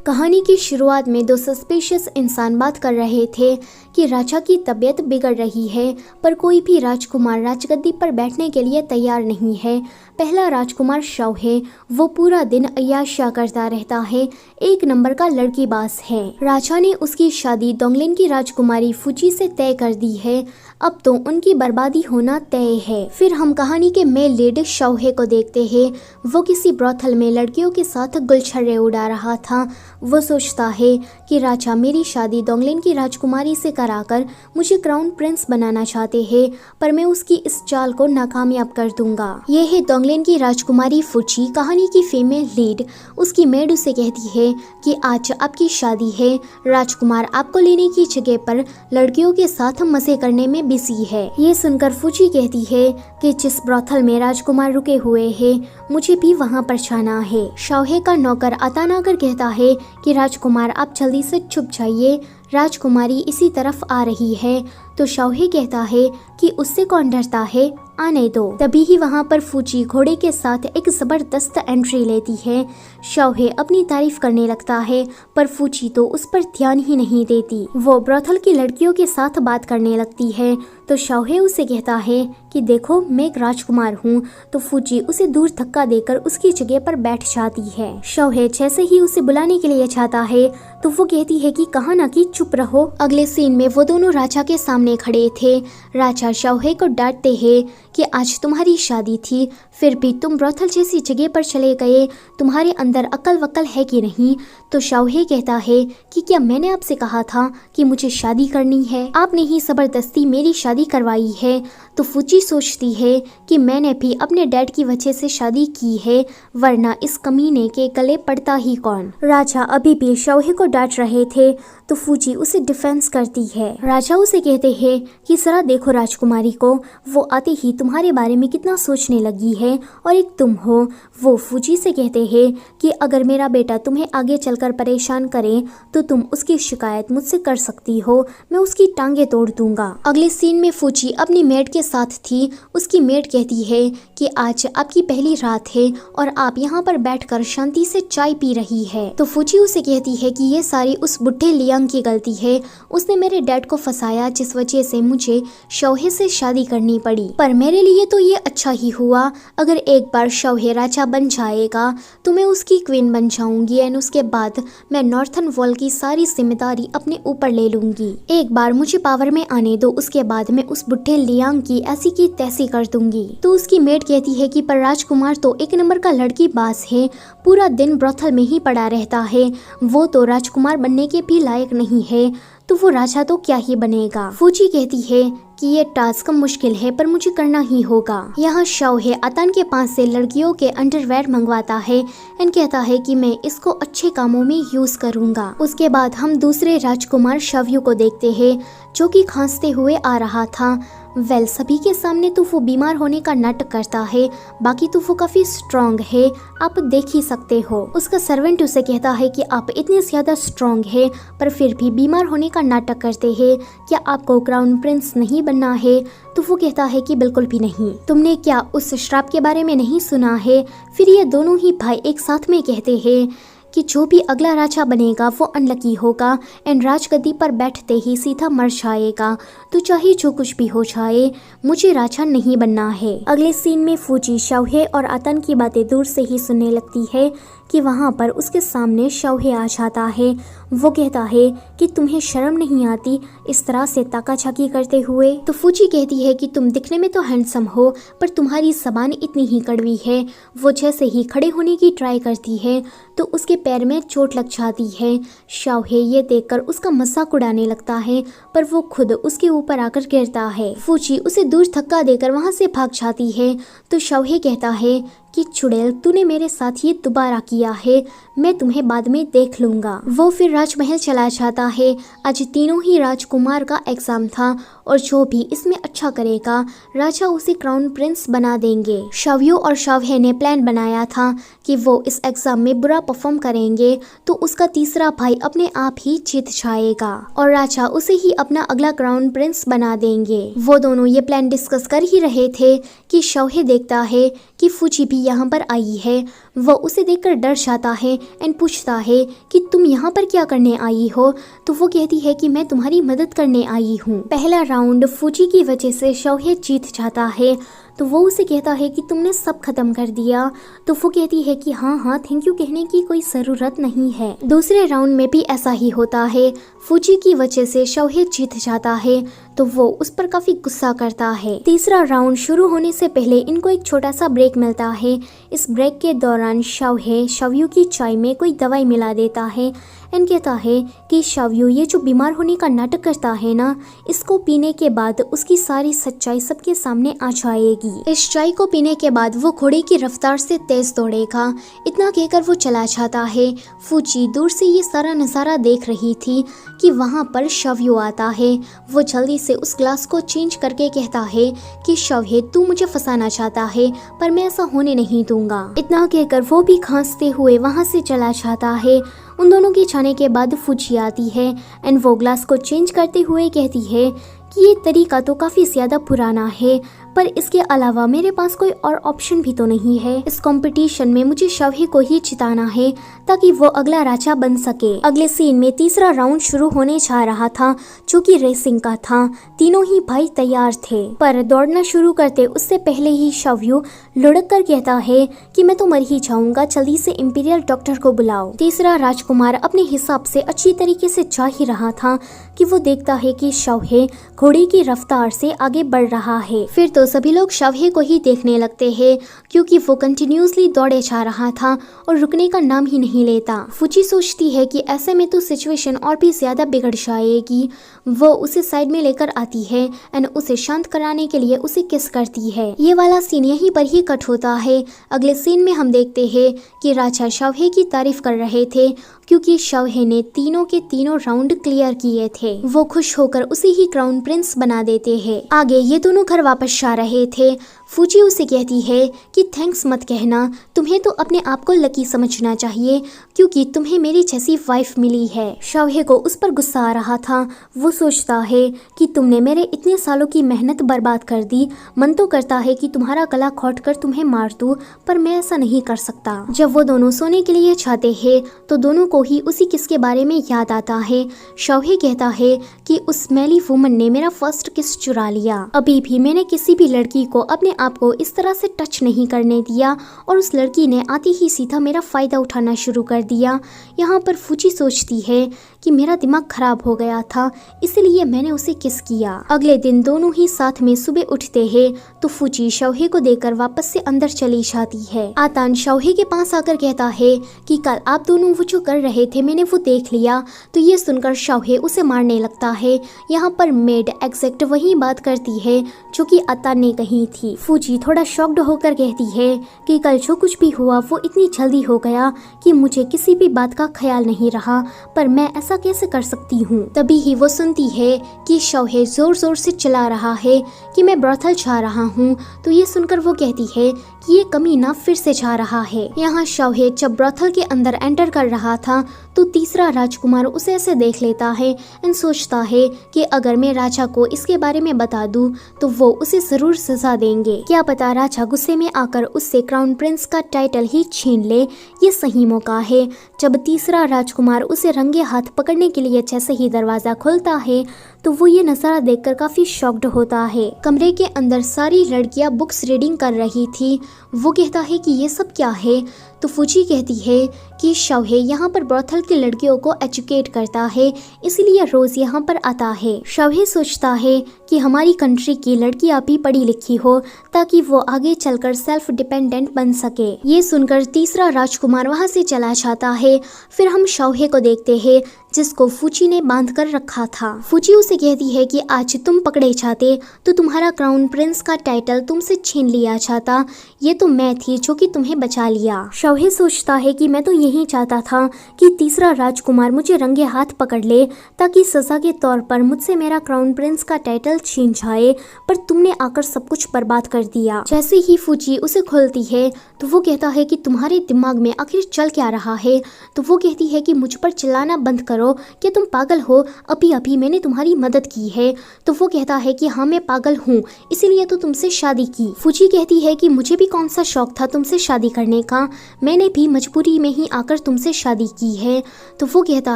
कहानी की शुरुआत में दो सस्पिशियस इंसान बात कर रहे थे कि राजा की तबीयत बिगड़ रही है, पर कोई भी राजकुमार राजगद्दी पर बैठने के लिए तैयार नहीं है। पहला राजकुमार शव है, वो पूरा दिन अय्याशिया करता रहता है, एक नंबर का लड़कीबाज है। राजा ने उसकी शादी डोंगलिन की राजकुमारी फुची से तय कर दी है, अब तो उनकी बर्बादी होना तय है। फिर हम कहानी के मेल लीड शौहे को देखते हैं। वो किसी ब्रोथल में लड़कियों के साथ गुलछर्रे उड़ा रहा था। वो सोचता है कि राजा मेरी शादी डोंगलिन की राजकुमारी से कराकर मुझे क्राउन प्रिंस बनाना चाहते हैं, पर मैं उसकी इस चाल को नाकामयाब कर दूंगा। ये है डोंगलिन की राजकुमारी फुची, कहानी की फीमेल लीड। उसकी मेड उसे कहती है कि आज आपकी शादी है, राजकुमार आपको लेने की जगह पर लड़कियों के साथ मजे करने में बिजी है। ये सुनकर फुची कहती है कि जिस ब्रोथल में राजकुमार रुके हुए हैं, मुझे भी वहाँ पर जाना है। शौहे का नौकर अतान आकर कहता है कि राजकुमार आप जल्दी से छुप जाइए, राजकुमारी इसी तरफ आ रही है। तो शौहे कहता है कि उससे कौन डरता है, आने दो। तभी ही वहाँ पर फुची घोड़े के साथ एक जबरदस्त एंट्री लेती है। शौहे अपनी तारीफ करने लगता है, पर फुची तो उस पर ध्यान ही नहीं देती। वो ब्रोथल की लड़कियों के साथ बात करने लगती है, तो शौहे उसे कहता है कि देखो मैं एक राजकुमार हूँ। तो फुची उसे दूर धक्का देकर उसकी जगह पर बैठ जाती है। शौहे जैसे ही उसे बुलाने के लिए चाहता है, तो वो कहती है कि कहा ना कि चुप रहो। अगले सीन में वो दोनों राजा के सामने खड़े थे। राजा शौहे को डांटते हैं कि आज तुम्हारी शादी थी, फिर भी तुम ब्रोथल जैसी जगह पर चले गए, तुम्हारे अंदर अक्ल वक्ल है कि नहीं। तो शौहे कहता है कि क्या मैंने आपसे कहा था कि मुझे शादी करनी है, आपने ही जबरदस्ती मेरी शादी करवाई है। तो फुची सोचती है कि मैंने भी अपने डैड की वजह से शादी की है, वरना इस कमीने के गले पड़ता ही कौन। राजा अभी भी शौहे को डांट रहे थे, तो फुची उसे डिफेंस करती है। राजा उसे कहते हैं कि जरा देखो राजकुमारी को, वो आते ही तुम्हारे बारे में कितना सोचने लगी है, और एक तुम हो। वो फुची से कहते हैं कि अगर मेरा बेटा तुम्हें आगे चलकर परेशान करे तो तुम उसकी शिकायत मुझसे कर सकती हो, मैं उसकी टांगे तोड़ दूंगा। अगले सीन में फुची अपनी मेड के साथ थी। उसकी मेड कहती है कि आज आपकी पहली रात है और आप यहाँ पर बैठकर शांति से चाय पी रही है। तो फुची उसे कहती है कि ये सारी उस बुढ़े लियांग की गलती है, उसने मेरे डैड को फंसाया, जिस वजह से मुझे शौहे से शादी करनी पड़ी। पर मेरे लिए तो ये अच्छा ही हुआ, अगर एक बार शौहे राजा बन जाएगा तो मैं उसकी क्वीन बन जाऊंगी, एंड उसके बाद मैं नॉर्थन वॉल की सारी जिम्मेदारी अपने ऊपर ले लूंगी। एक बार मुझे पावर में आने दो, उसके बाद मैं उस बुढ़े लियांग की ऐसी की तैसी कर दूंगी। तो उसकी मेड कहती है कि पर राजकुमार तो एक नंबर का लड़कीबाज है, पूरा दिन ब्रोथल में ही पड़ा रहता है, वो तो राजकुमार बनने के भी लायक नहीं है, तो वो राजा तो क्या ही बनेगा। फुची कहती है कि ये टास्क मुश्किल है, पर मुझे करना ही होगा। यहाँ शौहे अतान के पास से लड़कियों के अंडरवेयर मंगवाता है एंड कहता है कि मैं इसको अच्छे कामों में यूज करूंगा। उसके बाद हम दूसरे राजकुमार शव्यू को देखते हैं, जो कि खांसते हुए आ रहा था। सभी के सामने तो वो बीमार होने का नाटक करता है, बाकी तो वो काफी स्ट्रॉन्ग है, आप देख ही सकते हो। उसका सर्वेंट उसे कहता है कि आप इतने ज्यादा स्ट्रॉन्ग है, पर फिर भी बीमार होने का नाटक करते हैं, क्या आपको क्राउन प्रिंस नहीं बनना है। तो वो कहता है कि बिल्कुल भी नहीं, तुमने क्या उस श्राप के बारे में नहीं सुना है। फिर ये दोनों ही भाई एक साथ में कहते हैं कि जो भी अगला राजा बनेगा वो अनलकी होगा एंड राजगद्दी पर बैठते ही सीधा मर जाएगा, तो चाहे जो कुछ भी हो जाए मुझे राजा नहीं बनना है। अगले सीन में फुची शौहे और अतान की बातें दूर से ही सुनने लगती है कि वहाँ पर उसके सामने शौहे आ जाता है। वो कहता है कि तुम्हें शर्म नहीं आती इस तरह से ताकाझाकी करते हुए। तो फुची कहती है कि तुम दिखने में तो हैंडसम हो, पर तुम्हारी जबान इतनी ही कड़वी है। वो जैसे ही खड़े होने की ट्राई करती है तो उसके पैर में चोट लग जाती है। शौहे ये देखकर उसका मजाक उड़ाने लगता है, पर वो खुद उसके ऊपर आकर गिरता है। फुची उसे दूर धक्का देकर वहाँ से भाग जाती है। तो शौहे कहता है कि चुड़ैल, तूने मेरे साथ ये दोबारा किया है, मैं तुम्हें बाद में देख लूंगा। वो फिर राजमहल चला जाता है। आज तीनों ही राजकुमार का एग्जाम था और जो भी इसमें अच्छा करेगा राजा उसे क्राउन प्रिंस बना देंगे। शव्यू और शौहे ने प्लान बनाया था कि वो इस एग्जाम में बुरा परफॉर्म करेंगे तो उसका तीसरा भाई अपने आप ही जीत जाएगा और राजा उसे ही अपना अगला क्राउन प्रिंस बना देंगे। वो दोनों ये प्लान डिस्कस कर ही रहे थे कि शौहे देखता है कि फुची भी यहाँ पर आई है। वो उसे देखकर डर जाता है एंड पूछता है कि तुम यहाँ पर क्या करने आई हो। तो वो कहती है कि मैं तुम्हारी मदद करने आई हूँ। पहला राउंड फूजी की वजह से शौर्य जीत जाता है। तो वो उसे कहता है कि तुमने सब खत्म कर दिया। तो वो कहती है कि हाँ थैंक यू कहने की कोई ज़रूरत नहीं है। दूसरे राउंड में भी ऐसा ही होता है। फूजी की वजह से शौर्य जीत जाता है तो वो उस पर काफी गुस्सा करता है। तीसरा राउंड शुरू होने से पहले इनको एक छोटा सा ब्रेक मिलता है। इस ब्रेक के दौरान शव्यू की चाय में कोई दवाई मिला देता है एंड कहता है कि शव्यू ये जो बीमार होने का नाटक करता है ना, इसको पीने के बाद उसकी सारी सच्चाई सबके सामने आ जाएगी। इस चाय को पीने के बाद वो घोड़े की रफ्तार से तेज दौड़ेगा। इतना कहकर वो चला जाता है। फूजी दूर से ये सारा नज़ारा देख रही थी कि वहाँ पर शव्यू आता है। वो जल्दी से उस ग्लास को चेंज करके कहता है कि शव्य तू मुझे फंसाना चाहता है पर मैं ऐसा होने नहीं दूंगा। इतना कहकर वो भी खांसते हुए वहाँ से चला जाता है। उन दोनों के जाने के बाद फूजी आती है एंड वो ग्लास को चेंज करते हुए कहती है कि ये तरीका तो काफ़ी ज़्यादा पुराना है पर इसके अलावा मेरे पास कोई और ऑप्शन भी तो नहीं है। इस कंपटीशन में मुझे शव्य को ही जिताना है ताकि वो अगला राजा बन सके। अगले सीन में तीसरा राउंड शुरू होने जा रहा था जो कि रेसिंग का था। तीनों ही भाई तैयार थे पर दौड़ना शुरू करते उससे पहले ही शव्य लुढ़क कर कहता है कि मैं तो मर ही जाऊंगा, जल्दी से इंपीरियल डॉक्टर को बुलाओ। तीसरा राजकुमार अपने हिसाब से अच्छी तरीके से जा ही रहा था कि वो देखता है कि शव्य घोड़े की रफ्तार से आगे बढ़ रहा है। फिर तो सभी लोग शव्य को ही देखने लगते हैं क्योंकि वो कंटिन्यूसली दौड़े जा रहा था और रुकने का नाम ही नहीं लेता। फूजी सोचती है कि ऐसे में तो सिचुएशन और भी ज्यादा बिगड़ जाएगी। वो उसे साइड में लेकर आती है एंड उसे शांत कराने के लिए उसे किस करती है। ये वाला सीन यहीं पर ही कट होता है। अगले सीन में हम देखते हैं कि राजा शव्य की तारीफ कर रहे थे क्योंकि शव्य ने तीनों के तीनों राउंड क्लियर किए थे। वो खुश होकर उसे ही क्राउन प्रिंस बना देते हैं। आगे ये दोनों घर वापस जा रहे थे। फूजी उसे कहती है कि थैंक्स मत कहना, तुम्हें तो अपने आप को लकी समझना चाहिए क्योंकि तुम्हें मेरी जैसी वाइफ मिली है। शव्य को उस पर गुस्सा आ रहा था। वो सोचता है कि तुमने मेरे इतने सालों की मेहनत बर्बाद कर दी। मन तो करता है कि तुम्हारा गला घोट कर तुम्हें मार दूं पर मैं ऐसा नहीं कर सकता। जब वो दोनों सोने के लिए जाते हैं तो दोनों को ही उसी किस के बारे में याद आता है। शव्य कहता है कि उस मैली वुमन ने मेरा फर्स्ट किस चुरा लिया। अभी भी मैंने किसी भी लड़की को अपने आपको इस तरह से टच नहीं करने दिया और उस लड़की ने आते ही सीधा मेरा फायदा उठाना शुरू कर दिया। यहाँ पर फूजी सोचती है कि मेरा दिमाग खराब हो गया था इसलिए मैंने उसे किस किया। अगले दिन दोनों ही साथ में सुबह उठते हैं तो फूजी शव्य को देकर वापस से अंदर चली जाती है। आतान शव्य के पास आकर कहता है कि कल आप दोनों वो जो कर रहे थे मैंने वो देख लिया। तो ये सुनकर शव्य उसे मारने लगता है। यहाँ पर मेड एग्जैक्ट वही बात करती है जो कि आतान ने कही थी। फूजी थोड़ा शॉक्ड होकर कहती है कि कल जो कुछ भी हुआ वो इतनी जल्दी हो गया कि मुझे किसी भी बात का ख्याल नहीं रहा पर मैं ऐसा कैसे कर सकती हूँ। तभी ही वो सुनती है कि शव्य जोर जोर से चिल्ला रहा है कि मैं ब्रॉथल जा रहा हूँ। तो ये सुनकर वो कहती है कि ये कमीना फिर से जा रहा है। यहाँ शव्य जब ब्रॉथल के अंदर एंटर कर रहा था तो तीसरा राजकुमार उसे ऐसे देख लेता है एंड सोचता है कि अगर मैं राजा को इसके बारे में बता दूं तो वो उसे जरूर सजा देंगे। क्या पता राजा गुस्से में आकर उससे क्राउन प्रिंस का टाइटल ही छीन ले। ये सही मौका है। जब तीसरा राजकुमार उसे रंगे हाथ पकड़ने के लिए जैसे ही दरवाजा खुलता है तो वो ये नज़ारा देखकर काफी शॉक्ड होता है। कमरे के अंदर सारी लड़कियां बुक्स रीडिंग कर रही थी। वो कहता है कि ये सब क्या है। तो फूजी कहती है कि शव्य यहाँ पर ब्रॉथल की लड़कियों को एजुकेट करता है इसलिए रोज यहाँ पर आता है। शव्य सोचता है कि हमारी कंट्री की लड़कियां भी पढ़ी लिखी हो ताकि वो आगे चलकर सेल्फ डिपेंडेंट बन सके। ये सुनकर तीसरा राजकुमार वहाँ से चला जाता है। फिर हम शव्य को देखते हैं जिसको फूजी ने बांध कर रखा था। फूजी उसे कहती है कि आज तुम पकड़े जाते तो तुम्हारा क्राउन प्रिंस का टाइटल तुमसे छीन लिया जाता। ये तो मैं थी जो कि तुम्हें बचा लिया। शव्य सोचता है कि मैं तो यही चाहता था कि तीसरा राजकुमार मुझे रंगे हाथ पकड़ ले ताकि सजा के तौर पर मुझसे मेरा क्राउन प्रिंस का टाइटल छीन जाए पर तुमने आकर सब कुछ बर्बाद कर दिया। जैसे ही फूजी उसे खोलती है तो वो कहता है कि तुम्हारे दिमाग में आखिर चल क्या रहा है। तो वो कहती है कि मुझ पर चिल्लाना बंद करो, क्या तुम पागल हो? अभी अभी मैंने तुम्हारी मदद की है। तो वो कहता है कि हाँ मैं पागल हूँ इसीलिए तो तुमसे शादी की। फूजी कहती है कि मुझे भी कौन सा शौक था तुमसे शादी करने का, मैंने भी मजबूरी में ही आकर तुमसे शादी की है। तो वो कहता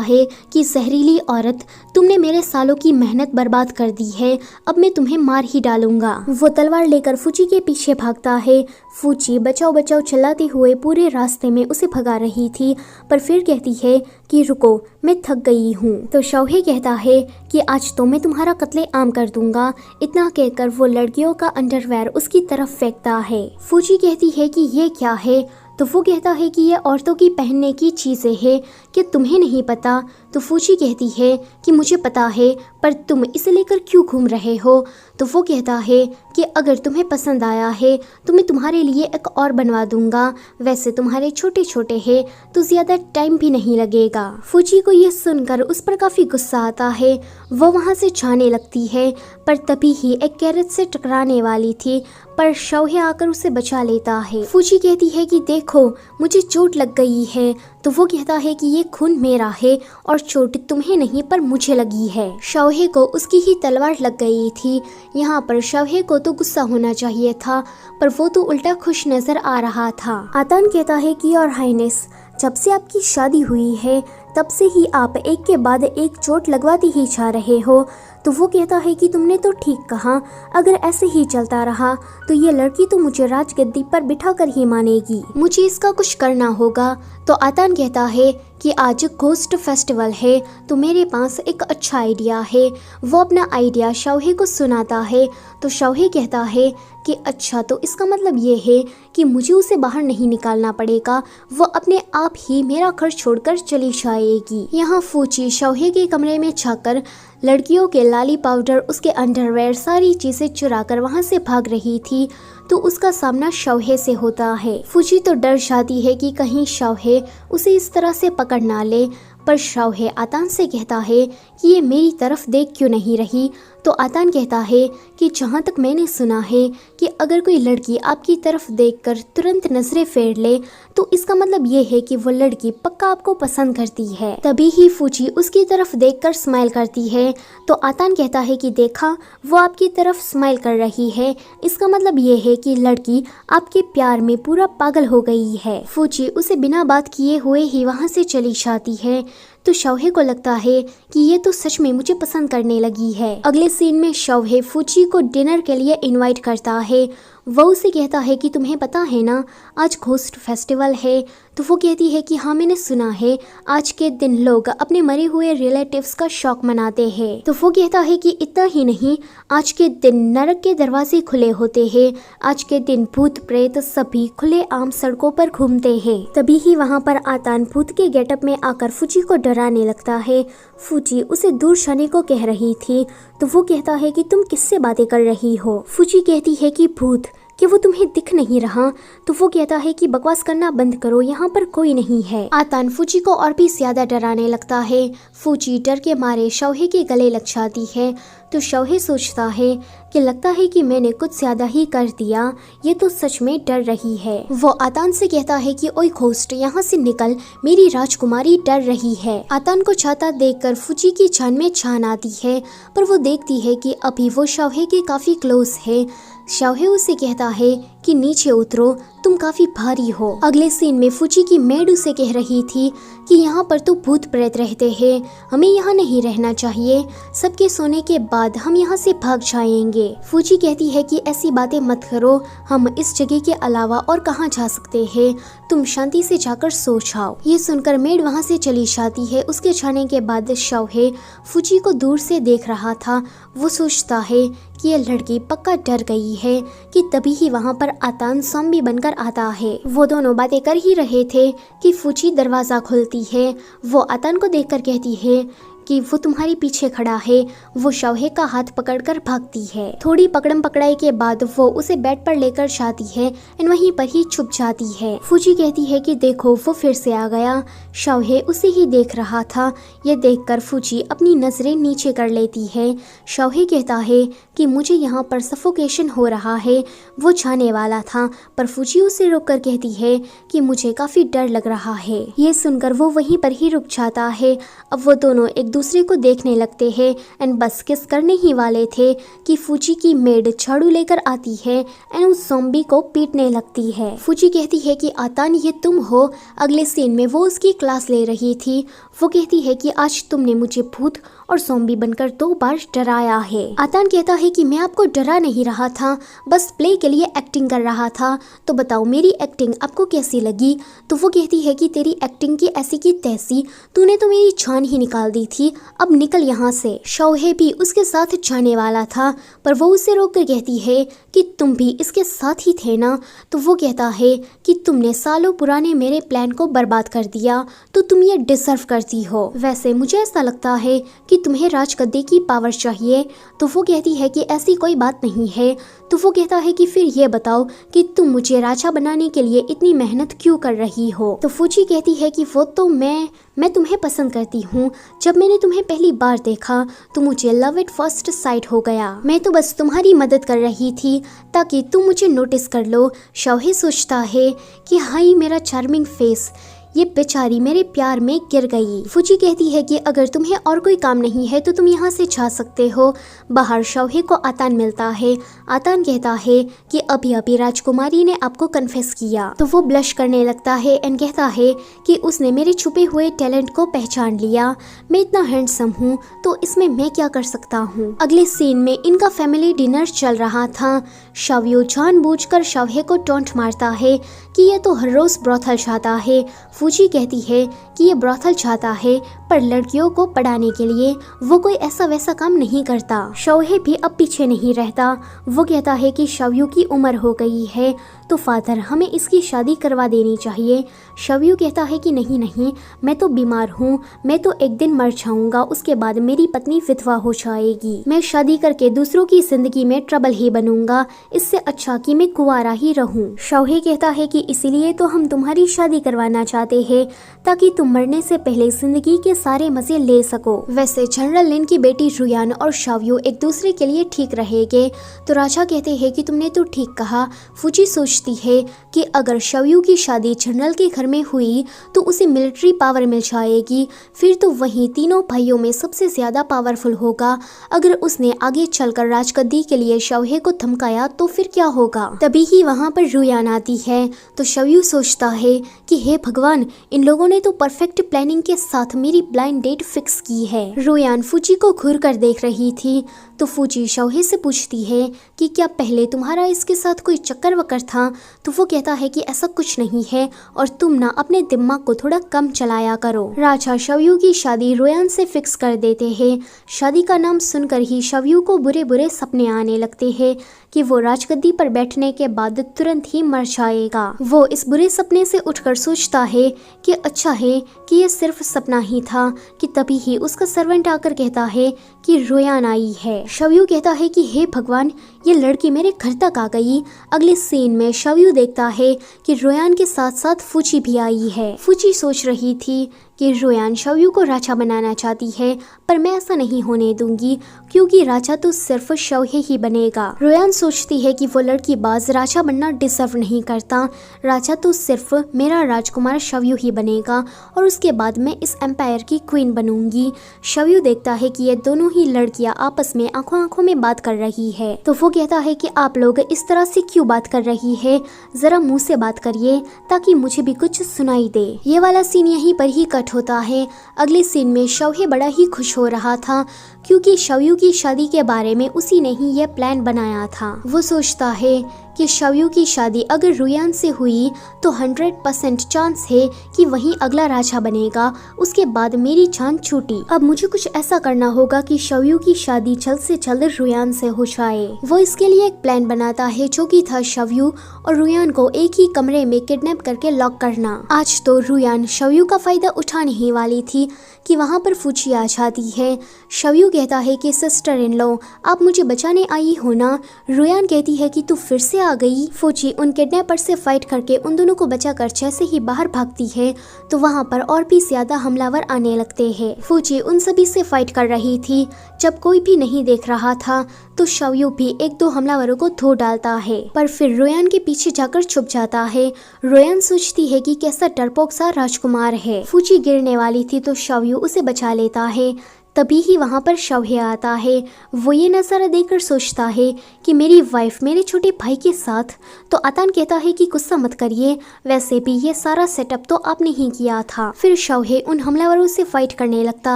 है कि जहरीली औरत, तुमने मेरे सालों की मेहनत बर्बाद कर दी है, अब मैं तुम्हें मार ही डालूंगा। वो तलवार लेकर फूची के पीछे भागता है। फूची बचाओ बचाओ चिल्लाते हुए पूरे रास्ते में उसे भगा रही थी, पर फिर कहती है कि रुको, मैं थक गई हूँ। तो शौहे कहता है कि आज तो मैं तुम्हारा कत्ले आम कर दूंगा। इतना कहकर वो लड़कियों का अंडरवेयर उसकी तरफ फेंकता है। फूची कहती है कि ये क्या है? तो वो कहता है कि ये औरतों की पहनने की चीज़ें हैं, कि तुम्हें नहीं पता? तो फूची कहती है कि मुझे पता है, पर तुम इसे लेकर क्यों घूम रहे हो? तो वो कहता है कि अगर तुम्हें पसंद आया है तो मैं तुम्हारे लिए एक और बनवा दूंगा, वैसे तुम्हारे छोटे छोटे हैं तो ज़्यादा टाइम भी नहीं लगेगा। फूची को ये सुनकर उस पर काफ़ी गुस्सा आता है। वो वहाँ से जाने लगती है, पर तभी ही एक कैरेट से टकराने वाली थी, पर शौहे आकर उसे बचा लेता है। फूची कहती है कि देखो, मुझे चोट लग गई है। तो वो कहता है कि ये खून मेरा है और चोट तुम्हें नहीं पर मुझे लगी है। शौहे को उसकी ही तलवार लग गई थी। यहाँ पर शौहे को तो गुस्सा होना चाहिए था, पर वो तो उल्टा खुश नजर आ रहा था। आतान कहता है कि योर हाइनेस, जब से आपकी शादी हुई है तब से ही आप एक के बाद एक चोट लगवाते ही जा रहे हो। तो वो कहता है कि तुमने तो ठीक कहा, अगर ऐसे ही चलता रहा तो ये लड़की तो मुझे राजगद्दी पर बिठा कर ही मानेगी, मुझे इसका कुछ करना होगा। तो आतान कहता है कि आज घोस्ट फेस्टिवल है, तो मेरे पास एक अच्छा आइडिया है। वो अपना आइडिया शौहे को सुनाता है। तो शौहे कहता है कि अच्छा, तो इसका मतलब ये है कि मुझे उसे बाहर नहीं निकालना पड़ेगा, वो अपने आप ही मेरा घर छोड़कर चली जाएगी। यहाँ फूची शौहे के कमरे में जाकर लड़कियों के लाली पाउडर, उसके अंडरवेयर, सारी चीजें चुरा कर वहाँ से भाग रही थी। तो उसका सामना शौहे से होता है। फूची तो डर जाती है कि कहीं शौहे उसे इस तरह से पकड़ ना ले, पर शौहे आतान से कहता है कि ये मेरी तरफ देख क्यों नहीं रही। तो आतान कहता है कि जहाँ तक मैंने सुना है कि अगर कोई लड़की आपकी तरफ देखकर तुरंत नजरें फेर ले तो इसका मतलब ये है कि वो लड़की पक्का आपको पसंद करती है। तभी ही फूची उसकी तरफ देखकर स्माइल करती है। तो आतान कहता है कि देखा, वो आपकी तरफ स्माइल कर रही है, इसका मतलब ये है कि लड़की आपके प्यार में पूरा पागल हो गई है। फूची उसे बिना बात किए हुए ही वहाँ से चली जाती है। तो शौहे को लगता है कि ये तो सच में मुझे पसंद करने लगी है। अगले सीन में शौहे फूची को डिनर के लिए इनवाइट करता है। वो उसे कहता है कि तुम्हें पता है ना, आज घोस्ट फेस्टिवल है। तो वो कहती है कि हाँ, मैंने सुना है आज के दिन लोग अपने मरे हुए रिलेटिव्स का शौक मनाते हैं। तो वो कहता है कि इतना ही नहीं, आज के दिन नरक के दरवाजे खुले होते हैं, आज के दिन भूत प्रेत सभी खुले आम सड़कों पर घूमते हैं। तभी ही वहाँ पर आतान भूत के गेटअप में आकर फूची को डराने लगता है। फूची उसे दूर जाने को कह रही थी। तो वो कहता है कि तुम किससे बातें कर रही हो? फूची कहती है कि भूत, कि वो तुम्हें दिख नहीं रहा? तो वो कहता है कि बकवास करना बंद करो, यहाँ पर कोई नहीं है। आतान फूची को और भी ज्यादा डराने लगता है। फूची डर के मारे शौहे के गले लग जाती है। तो शौहे सोचता है कि लगता है कि मैंने कुछ ज्यादा ही कर दिया, ये तो सच में डर रही है। वो आतान से कहता है कि ओए घोस्ट, यहाँ से निकल, मेरी राजकुमारी डर रही है। आतान को छाता देखकर फूची की जान में जान आती है, पर वो देखती है कि अभी वो शौहे के काफी क्लोज है। शौहे उसे कहता है कि नीचे उतरो, तुम काफी भारी हो। अगले सीन में फूची की मेड उसे कह रही थी कि यहाँ पर तो भूत प्रेत रहते हैं, हमें यहाँ नहीं रहना चाहिए, सबके सोने के बाद हम यहाँ से भाग जाएंगे। फूची कहती है कि ऐसी बातें मत करो, हम इस जगह के अलावा और कहाँ जा सकते हैं, तुम शांति से जाकर सो जाओ। ये सुनकर मेड वहाँ से चली जाती है। उसके जाने के बाद शौहे फूची को दूर से देख रहा था। वो सोचता है कि ये लड़की पक्का डर गई है कि तभी ही वहाँ पर आतान ज़ॉम्बी बनकर आता है। वो दोनों बातें कर ही रहे थे कि फूची दरवाज़ा खोलती है। वो आतान को देखकर कहती है कि वो तुम्हारे पीछे खड़ा है। वो शौहे का हाथ पकड़कर भागती है। थोड़ी पकड़म पकड़ाई के बाद वो उसे बेड पर लेकर जाती है और वहीं पर ही छुप जाती है। फूची कहती है कि देखो, वो फिर से आ गया। शौहे उसे ही देख रहा था। ये देखकर फूची अपनी नजरें नीचे कर लेती है। शौहे कहता है कि मुझे यहाँ पर सफोकेशन हो रहा है। वो जाने वाला था, पर फूची उसे रोककर कहती है कि मुझे काफी डर लग रहा है। ये सुनकर वो वहीं पर ही रुक जाता है। अब वो दोनों एक दूसरे को देखने लगते हैं एंड बस किस करने ही वाले थे कि फूची की मेड झाड़ू लेकर आती है एंड उस ज़ॉम्बी को पीटने लगती है। फूची कहती है कि आतान ये तुम हो। अगले सीन में वो उसकी क्लास ले रही थी। वो कहती है कि आज तुमने मुझे भूत और ज़ॉम्बी बनकर 2 बार डराया है। आतान कहता है कि मैं आपको डरा नहीं रहा था, बस प्ले के लिए एक्टिंग कर रहा था, तो बताओ मेरी एक्टिंग आपको कैसी लगी। तो वो कहती है कि तेरी एक्टिंग की ऐसी की तैसी, तूने तो मेरी जान ही निकाल दी थी, अब निकल यहाँ से। शौहे भी उसके साथ जाने वाला था पर वो उसे रोक कर कहती है कि तुम भी इसके साथ ही थे ना। तो वो कहता है कि तुमने सालों पुराने मेरे प्लान को बर्बाद कर दिया तो तुम ये डिजर्व करती हो। वैसे मुझे ऐसा लगता है कि तुम्हें राजगद्दी की पावर चाहिए। तो वो कहती है कि ऐसी कोई बात नहीं है। तो वो कहता है कि फिर ये बताओ कि तुम मुझे राजा बनाने के लिए इतनी मेहनत क्यों कर रही हो। तो फूची कहती है कि वो तो मैं तुम्हें पसंद करती हूँ। जब मैंने तुम्हें पहली बार देखा तो मुझे लव एट फर्स्ट साइट हो गया। मैं तो बस तुम्हारी मदद कर रही थी ताकि तुम मुझे नोटिस कर लो। शौहे सोचता है कि हाय मेरा चार्मिंग फेस, ये बेचारी मेरे प्यार में गिर गई। फूची कहती है कि अगर तुम्हें और कोई काम नहीं है तो तुम यहाँ से जा सकते हो। बाहर शौहे को आतान मिलता है। आतान कहता है कि अभी अभी राजकुमारी ने आपको कन्फेस किया। तो वो ब्लश करने लगता है एंड कहता है कि उसने मेरे छुपे हुए टैलेंट को पहचान लिया। मैं इतना हैंडसम हूँ तो इसमें मैं क्या कर सकता हूँ। अगले सीन में इनका फैमिली डिनर चल रहा था। शव्यू जानबूझकर शौहे को टोंट मारता है कि ये तो हर रोज ब्रोथल चाहता है। फूची कहती है कि ये ब्रोथल चाहता है पर लड़कियों को पढ़ाने के लिए, वो कोई ऐसा वैसा काम नहीं करता। शौहे भी अब पीछे नहीं रहता। वो कहता है कि शव्यू की उम्र हो गई है तो फादर हमें इसकी शादी करवा देनी चाहिए। शव्यू कहता है कि नहीं नहीं, मैं तो बीमार हूँ, मैं तो एक दिन मर जाऊंगा, उसके बाद मेरी पत्नी विधवा हो जाएगी। मैं शादी करके दूसरों की जिंदगी में ट्रबल ही बनूंगा, इससे अच्छा कि मैं कुंवारा ही रहूं। शौहे कहता है कि इसीलिए तो हम तुम्हारी शादी करवाना चाहते हैं ताकि तुम मरने से पहले जिंदगी के सारे मजे ले सको। वैसे जनरल लिन की बेटी रुयान और शव्यू एक दूसरे के लिए ठीक रहेंगे। तो राजा कहते हैं कि तुमने तो ठीक कहा। फूची सोचती है कि अगर शव्यू की शादी जनरल के घर में हुई तो उसे मिलिट्री पावर मिल जाएगी, फिर तो वही तीनों भाइयों में सबसे ज्यादा पावरफुल होगा। अगर उसने आगे चलकर राजगद्दी के लिए शौहे को धमकाया तो फिर क्या होगा। तभी ही वहाँ पर रुयान आती है। तो शव्यू सोचता है कि हे भगवान, इन लोगों ने तो परफेक्ट प्लानिंग के साथ मेरी ब्लाइंड डेट फिक्स की है। रुयान फूची को घूर कर देख रही थी। तो फूची शौहे से पूछती है कि क्या पहले तुम्हारा इसके साथ कोई चक्कर वक्कर था। तो वो कहता है कि ऐसा कुछ नहीं है और तुम ना अपने दिमाग को थोड़ा कम चलाया करो। राजा शव्यू की शादी रुयान से फिक्स कर देते हैं। शादी का नाम सुनकर ही शव्यू को बुरे बुरे सपने आने लगते हैं कि वो राजगद्दी पर बैठने के बाद तुरंत ही मर जाएगा। वो इस बुरे सपने से उठकर सोचता है कि अच्छा है कि ये सिर्फ सपना ही था कि तभी ही उसका सर्वेंट आकर कहता है कि रुयान आई है। शव्यू कहता है कि हे भगवान, ये लड़की मेरे घर तक आ गई। अगले सीन में शव्यू देखता है कि रुयान के साथ साथ फूची भी आई है। फूची सोच रही थी कि रुयान शव्यू को राजा बनाना चाहती है पर मैं ऐसा नहीं होने दूंगी क्योंकि राजा तो सिर्फ शौहे ही बनेगा। रुयान सोचती है कि वो लड़की बाज राजा बनना डिजर्व नहीं करता। राजा तो सिर्फ मेरा राजकुमार शव्यू ही बनेगा और उसके बाद मैं इस एम्पायर की क्वीन बनूंगी। शव्यू देखता है कि ये दोनों ही लड़कियां आपस में आंखों आंखों में बात कर रही है। तो वो कहता है कि आप लोग इस तरह से क्यों बात कर रही है, जरा मुंह से बात करिए ताकि मुझे भी कुछ सुनाई दे। ये वाला सीन यहीं पर ही कट होता है। अगले सीन में शौहे बड़ा ही खुश हो रहा था क्योंकि शव्यू की शादी के बारे में उसी ने ही यह प्लान बनाया था। वो सोचता है कि शव्यू की शादी अगर रुयान से हुई तो 100% चांस है कि वही अगला राजा बनेगा, उसके बाद मेरी जान छूटी। अब मुझे कुछ ऐसा करना होगा कि शव्यू की शादी जल्द से जल्द रुयान से हो जाए। वो इसके लिए एक प्लान बनाता है जो कि था शव्यू और रुयान को एक ही कमरे में किडनैप करके लॉक करना। आज तो रुयान शव्यू का फायदा उठाने ही वाली थी कि वहाँ पर फूची आ जाती है। शव्यू कहता है कि सिस्टर इन लॉ, आप मुझे बचाने आई हो ना। रुयान कहती है कि तू फिर से आ गई। फूची उन किडनैपर से फाइट करके उन दोनों को बचाकर जैसे ही बाहर भागती है तो वहाँ पर और भी ज्यादा हमलावर आने लगते हैं। फूची उन सभी से फाइट कर रही थी। जब कोई भी नहीं देख रहा था तो शव्यू भी एक दो हमलावरों को धो डालता है पर फिर रुयान के पीछे जाकर छुप जाता है। रुयान सोचती है कि कैसा डरपोक सा राजकुमार है। फूची गिरने वाली थी तो शव्यू उसे बचा लेता है। तभी ही वहाँ पर शौहे आता है। वो ये नज़ारा देखकर सोचता है कि मेरी वाइफ मेरे छोटे भाई के साथ। तो अतान कहता है कि गुस्सा मत करिए, वैसे भी ये सारा सेटअप तो आपने ही किया था। फिर शौहे उन हमलावरों से फाइट करने लगता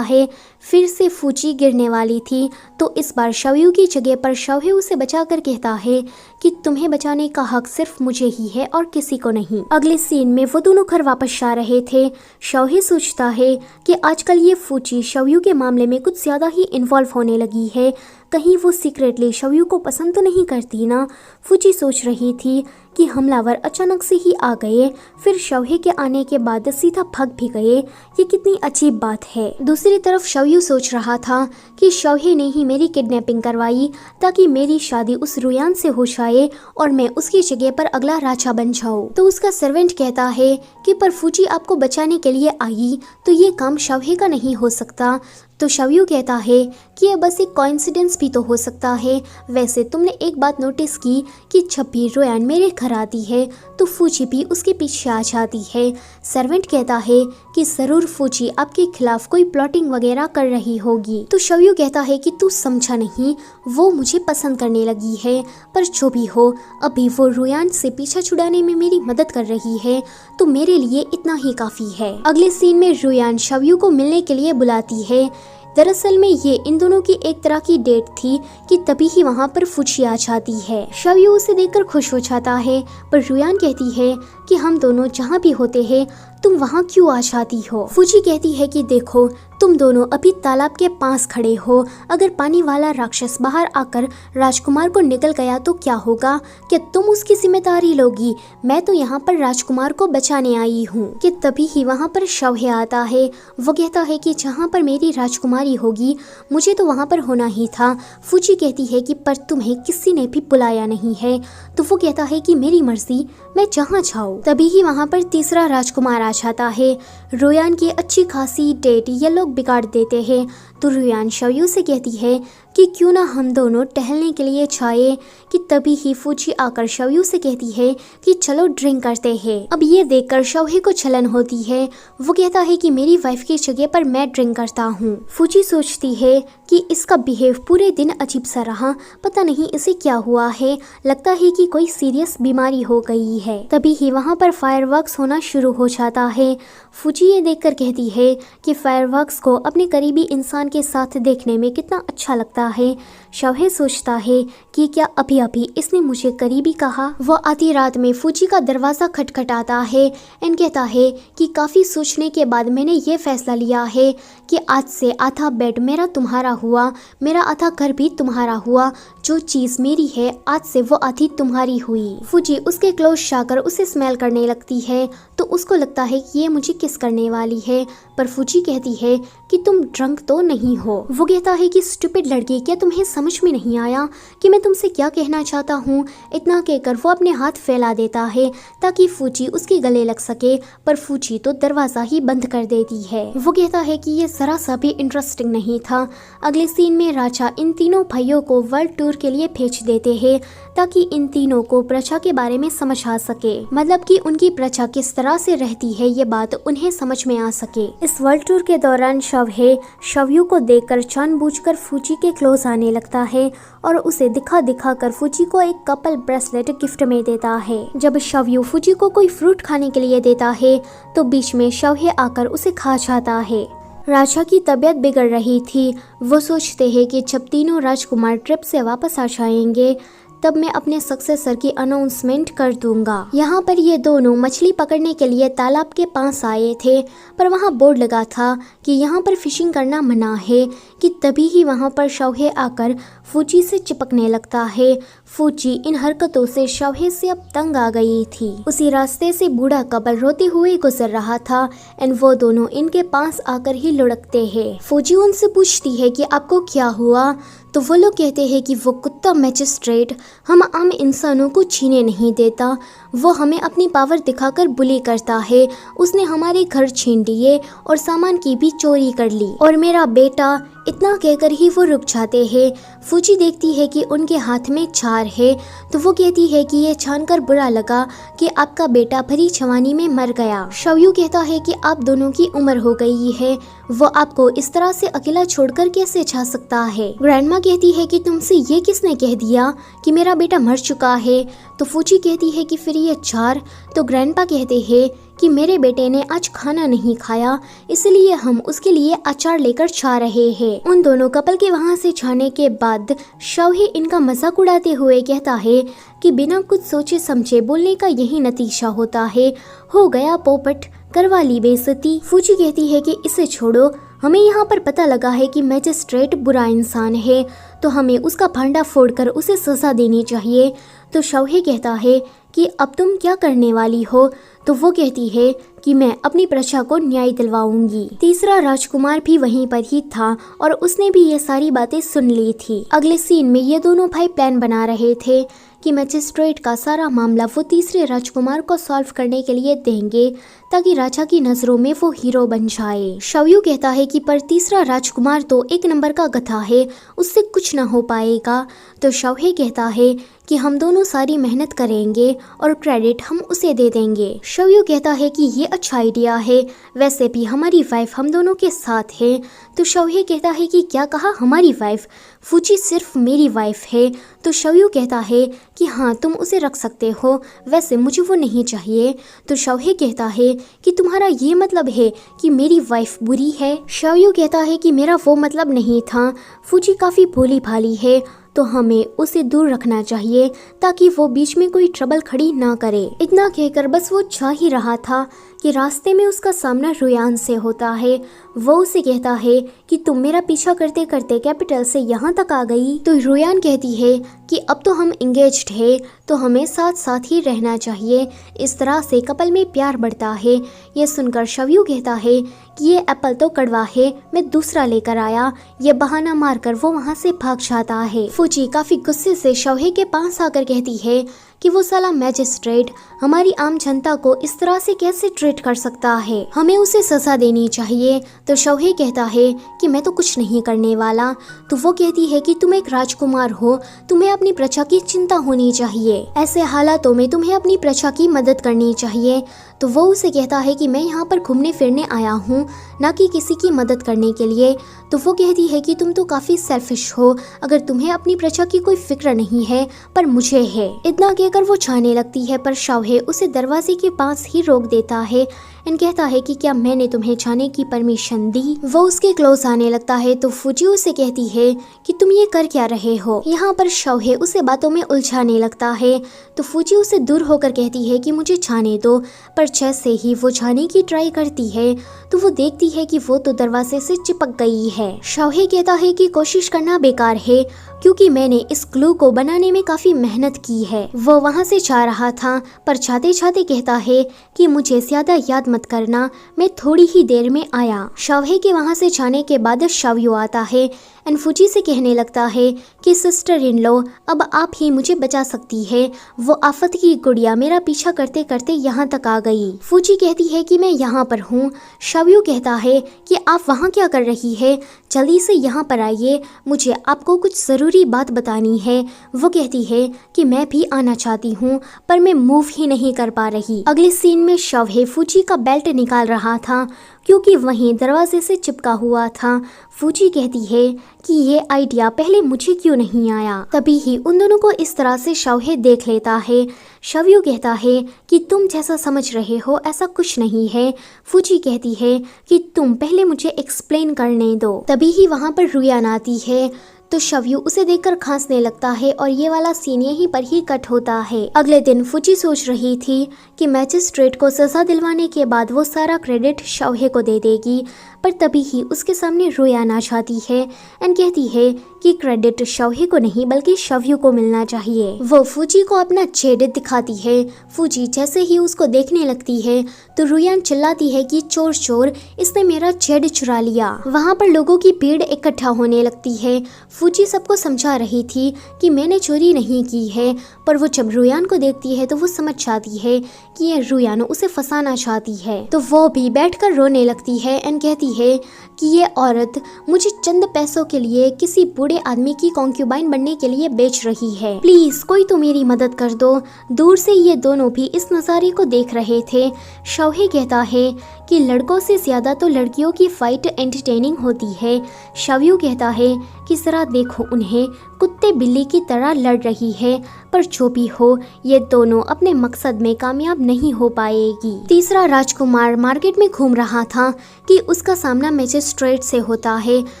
है। फिर से फूची गिरने वाली थी, तो इस बार शौयू की जगह पर शौहे उसे बचाकर कहता है कि तुम्हें बचाने का हक सिर्फ मुझे ही है और किसी को नहीं। अगले सीन में वो दोनों घर वापस जा रहे थे। शौहे सोचता है कि आजकल ये फूची शौयू के मामले में कुछ ज्यादा ही इन्वॉल्व होने लगी है, कहीं वो सीक्रेटली शौयू को पसंद तो नहीं करती ना। फूची सोच रही थी कि हमलावर अचानक से ही आ गए, फिर शौहे के आने के बाद सीधा भाग भी गए, ये कितनी अजीब बात है। दूसरी तरफ शौयू सोच रहा था कि शौहे ने ही मेरी किडनैपिंग करवाई ताकि मेरी शादी उस रुयान से हो जाए और मैं उसकी जगह पर अगला राजा बन जाऊं। तो उसका सर्वेंट कहता है कि पर फूची आपको बचाने के लिए आई, तो ये काम शौहे का नहीं हो सकता। तो शौयू कहता है कि ये बस एक कोइंसिडेंस भी तो हो सकता है। वैसे तुमने एक बात नोटिस की कि जब भी रोयान मेरे घर आती है तो फूची भी उसके पीछे आ जाती है। सर्वेंट कहता है कि जरूर फूची आपके खिलाफ कोई प्लॉटिंग वगैरह कर रही होगी। तो शौयू कहता है कि तू समझा नहीं, वो मुझे पसंद करने लगी है, पर जो भी हो अभी वो रोयान से पीछा छुड़ाने में मेरी मदद कर रही है, तो मेरे लिए इतना ही काफी है। अगले सीन में रोयान शौयू को मिलने के लिए बुलाती है। दरअसल में ये इन दोनों की एक तरह की डेट थी कि तभी ही वहाँ पर फूची आ जाती है। शौयू उसे देखकर खुश हो जाता है, पर रुयान कहती है कि हम दोनों जहाँ भी होते हैं तुम वहाँ क्यों आ जाती हो। फूची कहती है कि देखो तुम दोनों अभी तालाब के पास खड़े हो, अगर पानी वाला राक्षस बाहर आकर राजकुमार को निकल गया तो क्या होगा, क्या तुम उसकी जिम्मेदारी लोगी? मैं तो यहाँ पर राजकुमार को बचाने आई हूँ। कि तभी ही वहाँ पर शौहे आता है। वो कहता है कि जहाँ पर मेरी राजकुमारी होगी मुझे तो वहाँ पर होना ही था। फूची कहती है कि पर तुम्हें किसी ने भी बुलाया नहीं है। तो वो कहता है कि मेरी मर्जी, मैं जहाँ चाहूँ। तभी ही वहाँ पर तीसरा राजकुमार आ जाता है। रोयान की अच्छी खासी डेट ये लोग बिगाड़ देते हैं। तो रोयान शौयू से कहती है कि क्यों ना हम दोनों टहलने के लिए जाए। कि तभी ही फूची आकर शौयू से कहती है कि चलो ड्रिंक करते हैं। अब ये देखकर शौहे को छलन होती है। वो कहता है कि मेरी वाइफ की जगह पर मैं ड्रिंक करता हूँ। फूची सोचती है कि इसका बिहेव पूरे दिन अजीब सा रहा, पता नहीं इसे क्या हुआ है, लगता है कि कोई सीरियस बीमारी हो गई है। तभी ही वहाँ पर फायरवर्क्स होना शुरू हो जाता है। फूची ये देखकर कहती है कि फायरवर्क्स को अपने करीबी इंसान के साथ देखने में कितना अच्छा लगता है। शौहे सोचता है कि क्या अभी अभी इसने मुझे करीबी कहा। वो आधी रात में फूची का दरवाजा खटखटाता है एंड कहता है कि काफी सोचने के बाद मैंने ये फैसला लिया है कि आज से आधा बेड मेरा तुम्हारा हुआ, मेरा आधा घर भी तुम्हारा हुआ, जो चीज मेरी है आज से वो आधी तुम्हारी हुई। फूची उसके क्लोज जाकर उसे स्मेल करने लगती है, तो उसको लगता है कि ये मुझे किस करने वाली है, पर फूची कहती है कि तुम ड्रंक तो नहीं हो। वो कहता है कि स्टूपिड लड़की, क्या तुम्हें समझ में नहीं आया कि मैं तुमसे क्या कहना चाहता हूँ। इतना कहकर वो अपने हाथ फैला देता है ताकि फूची उसके गले लग सके, पर फूची तो दरवाजा ही बंद कर देती है। वो कहता है कि ये जरा सा भी इंटरेस्टिंग नहीं था। अगले सीन में राजा इन तीनों भाइयों को वर्ल्ड टूर के लिए भेज देते हैं ताकि इन तीनों को प्रजा के बारे में समझ आ सके, मतलब कि उनकी प्रजा किस तरह से रहती है ये बात उन्हें समझ में आ सके। इस वर्ल्ड टूर के दौरान शौयू को देखकर जानबूझकर फूची के क्लोज आने लगता है और उसे दिखा दिखा कर फूची को एक कपल ब्रेसलेट गिफ्ट में देता है। जब शौयू फूची को कोई फ्रूट खाने के लिए देता है तो बीच में शौहे आकर उसे खा जाता है। राजा की तबीयत बिगड़ रही थी। वो सोचते हैं कि जब तीनों राजकुमार ट्रिप से वापस आ जाएंगे तब मैं अपने सक्सेसर की अनाउंसमेंट कर दूंगा। यहाँ पर ये दोनों मछली पकड़ने के लिए तालाब के पास आए थे, पर वहाँ बोर्ड लगा था कि यहाँ पर फिशिंग करना मना है। कि तभी ही वहाँ पर शौहे आकर फूची से चिपकने लगता है। फूची इन हरकतों से शौहे से अब तंग आ गई थी। उसी रास्ते से बूढ़ा कपल रोते हुए गुजर रहा था एंड वो दोनों इनके पास आकर ही लुढ़कते हैं। फूची उनसे पूछती है कि आपको क्या हुआ, तो वो लोग कहते हैं कि वो कुत्ता मैजिस्ट्रेट हम आम इंसानों को छीने नहीं देता, वो हमें अपनी पावर दिखाकर बुली करता है। उसने हमारे घर छीन लिए और सामान की भी चोरी कर ली और मेरा बेटा। इतना कहकर ही वो रुक जाते हैं। फूची देखती है कि उनके हाथ में छार है, तो वो कहती है कि ये जानकर बुरा लगा कि आपका बेटा भरी जवानी में मर गया। शौयू कहता है कि आप दोनों की उम्र हो गई है। वो आपको इस तरह से अकेला छोड़कर कैसे जा सकता है। ग्रैंडमा कहती है कि तुमसे ये किसने कह दिया कि मेरा बेटा मर चुका है। तो फूची कहती है कि फिर ये चार। तो ग्रैंडपा कहते हैं कि मेरे बेटे ने आज खाना नहीं खाया, इसलिए हम उसके लिए अचार लेकर जा रहे हैं। उन दोनों कपल के वहाँ से जाने के बाद शौहे इनका मजाक उड़ाते हुए कहता है कि बिना कुछ सोचे समझे बोलने का यही नतीजा होता है। हो गया पोपट, करवा ली बेइज्जती। फूची कहती है कि इसे छोड़ो, हमें यहाँ पर पता लगा है कि मैजिस्ट्रेट बुरा इंसान है, तो हमें उसका भांडा फोड़कर उसे सजा देनी चाहिए। तो शौहे कहता है कि अब तुम क्या करने वाली हो। तो वो कहती है कि मैं अपनी प्रजा को न्याय दिलवाऊंगी। तीसरा राजकुमार भी वहीं पर ही था और उसने भी ये सारी बातें सुन ली थी। अगले सीन में ये दोनों भाई प्लान बना रहे थे कि मैजिस्ट्रेट का सारा मामला वो तीसरे राजकुमार को सॉल्व करने के लिए देंगे ताकि राजा की नजरों में वो हीरो बन जाए। शौयू कहता है कि पर तीसरा राजकुमार तो एक नंबर का गधा है, उससे कुछ ना हो पाएगा। तो शौहे कहता है कि हम दोनों सारी मेहनत करेंगे और क्रेडिट हम उसे दे देंगे। शौयू कहता है कि ये अच्छा आइडिया है, वैसे भी हमारी वाइफ हम दोनों के साथ है। तो शौहे कहता है कि क्या कहा हमारी वाइफ, फूची सिर्फ मेरी वाइफ है। तो शौयू कहता है कि हाँ तुम उसे रख सकते हो, वैसे मुझे वो नहीं चाहिए। तो शौहे कहता है कि तुम्हारा ये मतलब है कि मेरी वाइफ बुरी है। शौयू कहता है कि मेरा वो मतलब नहीं था, फूची काफ़ी भोली भाली है, तो हमें उसे दूर रखना चाहिए ताकि वो बीच में कोई ट्रबल खड़ी ना करे। इतना कहकर बस वो जा ही रहा था कि रास्ते में उसका सामना रुयान से होता है। वो उसे कहता है कि तुम मेरा पीछा करते करते कैपिटल से यहाँ तक आ गई। तो रुयान कहती है कि अब तो हम इंगेज्ड है, तो हमें साथ साथ ही रहना चाहिए। इस तरह से कपल में प्यार बढ़ता है। ये सुनकर शौयू कहता है कि ये एप्पल तो कड़वा है, मैं दूसरा लेकर आया। ये बहाना मारकर वो वहाँ से भाग जाता है। फूची काफी गुस्से से शौहे के पास आकर कहती है कि वो साला मैजिस्ट्रेट हमारी आम जनता को इस तरह से कैसे ट्रीट कर सकता है, हमें उसे सजा देनी चाहिए। तो शौहे कहता है कि मैं तो कुछ नहीं करने वाला। तो वो कहती है कि तुम एक राजकुमार हो, तुम्हें अपनी प्रजा की चिंता होनी चाहिए, ऐसे हालातों में तुम्हें अपनी प्रजा की मदद करनी चाहिए। तो वो उसे कहता है कि मैं यहाँ पर घूमने फिरने आया हूँ, ना कि किसी की मदद करने के लिए। तो वो कहती है कि तुम तो काफ़ी सेल्फिश हो, अगर तुम्हें अपनी प्रजा की कोई फिक्र नहीं है, पर मुझे है। इतना कहकर वो जाने लगती है, पर शौहे उसे दरवाजे के पास ही रोक देता है एंड कहता है कि क्या मैंने तुम्हें जाने की परमिशन दी। वो उसके क्लोज आने लगता है तो फूजी उसे कहती है कि तुम ये कर क्या रहे हो। यहाँ पर शौहे उसे बातों में उलझाने लगता है। तो फूजी उसे दूर होकर कहती है कि मुझे जाने दो, पर जैसे ही वो जाने की ट्राई करती है तो वो देखती है कि वो तो दरवाजे से चिपक गई है। शौहे कहता है कि कोशिश करना बेकार है, क्योंकि मैंने इस ग्लू को बनाने में काफी मेहनत की है। वो वहाँ से जा रहा था, पर जाते जाते कहता है कि मुझे ज्यादा याद मत करना, मैं थोड़ी ही देर में आया। शौहे के वहाँ से जाने के बाद शौयू आता है एंड फूजी से कहने लगता है कि सिस्टर इन लॉ अब आप ही मुझे बचा सकती है। वो आफत की गुड़िया मेरा पीछा करते करते यहाँ तक आ गई। फूजी कहती है कि मैं यहाँ पर हूँ। शौयू कहता है कि आप वहाँ क्या कर रही है, जल्दी से यहाँ पर आइए, मुझे आपको कुछ ज़रूरी बात बतानी है। वो कहती है कि मैं भी आना चाहती हूँ, पर मैं मूव ही नहीं कर पा रही। अगले सीन में शौहे फूजी का बेल्ट निकाल रहा था, क्योंकि वहीं दरवाजे से चिपका हुआ था। फूजी कहती है कि ये आइडिया पहले मुझे क्यों नहीं आया। तभी ही उन दोनों को इस तरह से शौहे देख लेता है। शौयू कहता है कि तुम जैसा समझ रहे हो ऐसा कुछ नहीं है। फूजी कहती है कि तुम पहले मुझे एक्सप्लेन करने दो। तभी ही वहाँ पर रुयान आती है, तो शौयू उसे देखकर खांसने लगता है और ये वाला सीन यहीं पर ही कट होता है। अगले दिन फूजी सोच रही थी कि मैजिस्ट्रेट को सजा दिलवाने के बाद वो सारा क्रेडिट शौहे को दे देगी, पर तभी ही उसके सामने रुयान आ जाती है एंड कहती है कि क्रेडिट शौहे को नहीं बल्कि शौयू को मिलना चाहिए। वो फूजी को अपना जेड दिखाती है। फूजी जैसे ही उसको देखने लगती है तो रुयान चिल्लाती है कि चोर चोर, इसने मेरा जेड चुरा लिया। वहाँ पर लोगों की भीड़ इकट्ठा होने लगती है। फूची सबको समझा रही थी कि मैंने चोरी नहीं की है, पर वो जब रुयान को देखती है तो वो समझ जाती है कि ये रुयान उसे फंसाना चाहती है। तो वो भी बैठकर रोने लगती है एंड कहती है कि ये औरत मुझे चंद पैसों के लिए किसी बूढ़े आदमी की कॉन्क्यूबाइन बनने के लिए बेच रही है, प्लीज कोई तो मेरी मदद कर दो। दूर से ये दोनों भी इस नज़ारे को देख रहे थे। शौहे कहता है कि लड़कों से ज्यादा तो लड़कियों की फाइट एंटरटेनिंग होती है। शव्यू कहता है कि जरा देखो उन्हें कुत्ते बिल्ली की तरह लड़ रही है, पर जो भी हो ये दोनों अपने मकसद में कामयाब नहीं हो पाएगी। तीसरा राजकुमार मार्केट में घूम रहा था कि उसका सामना मैजिस्ट्रेट से होता है।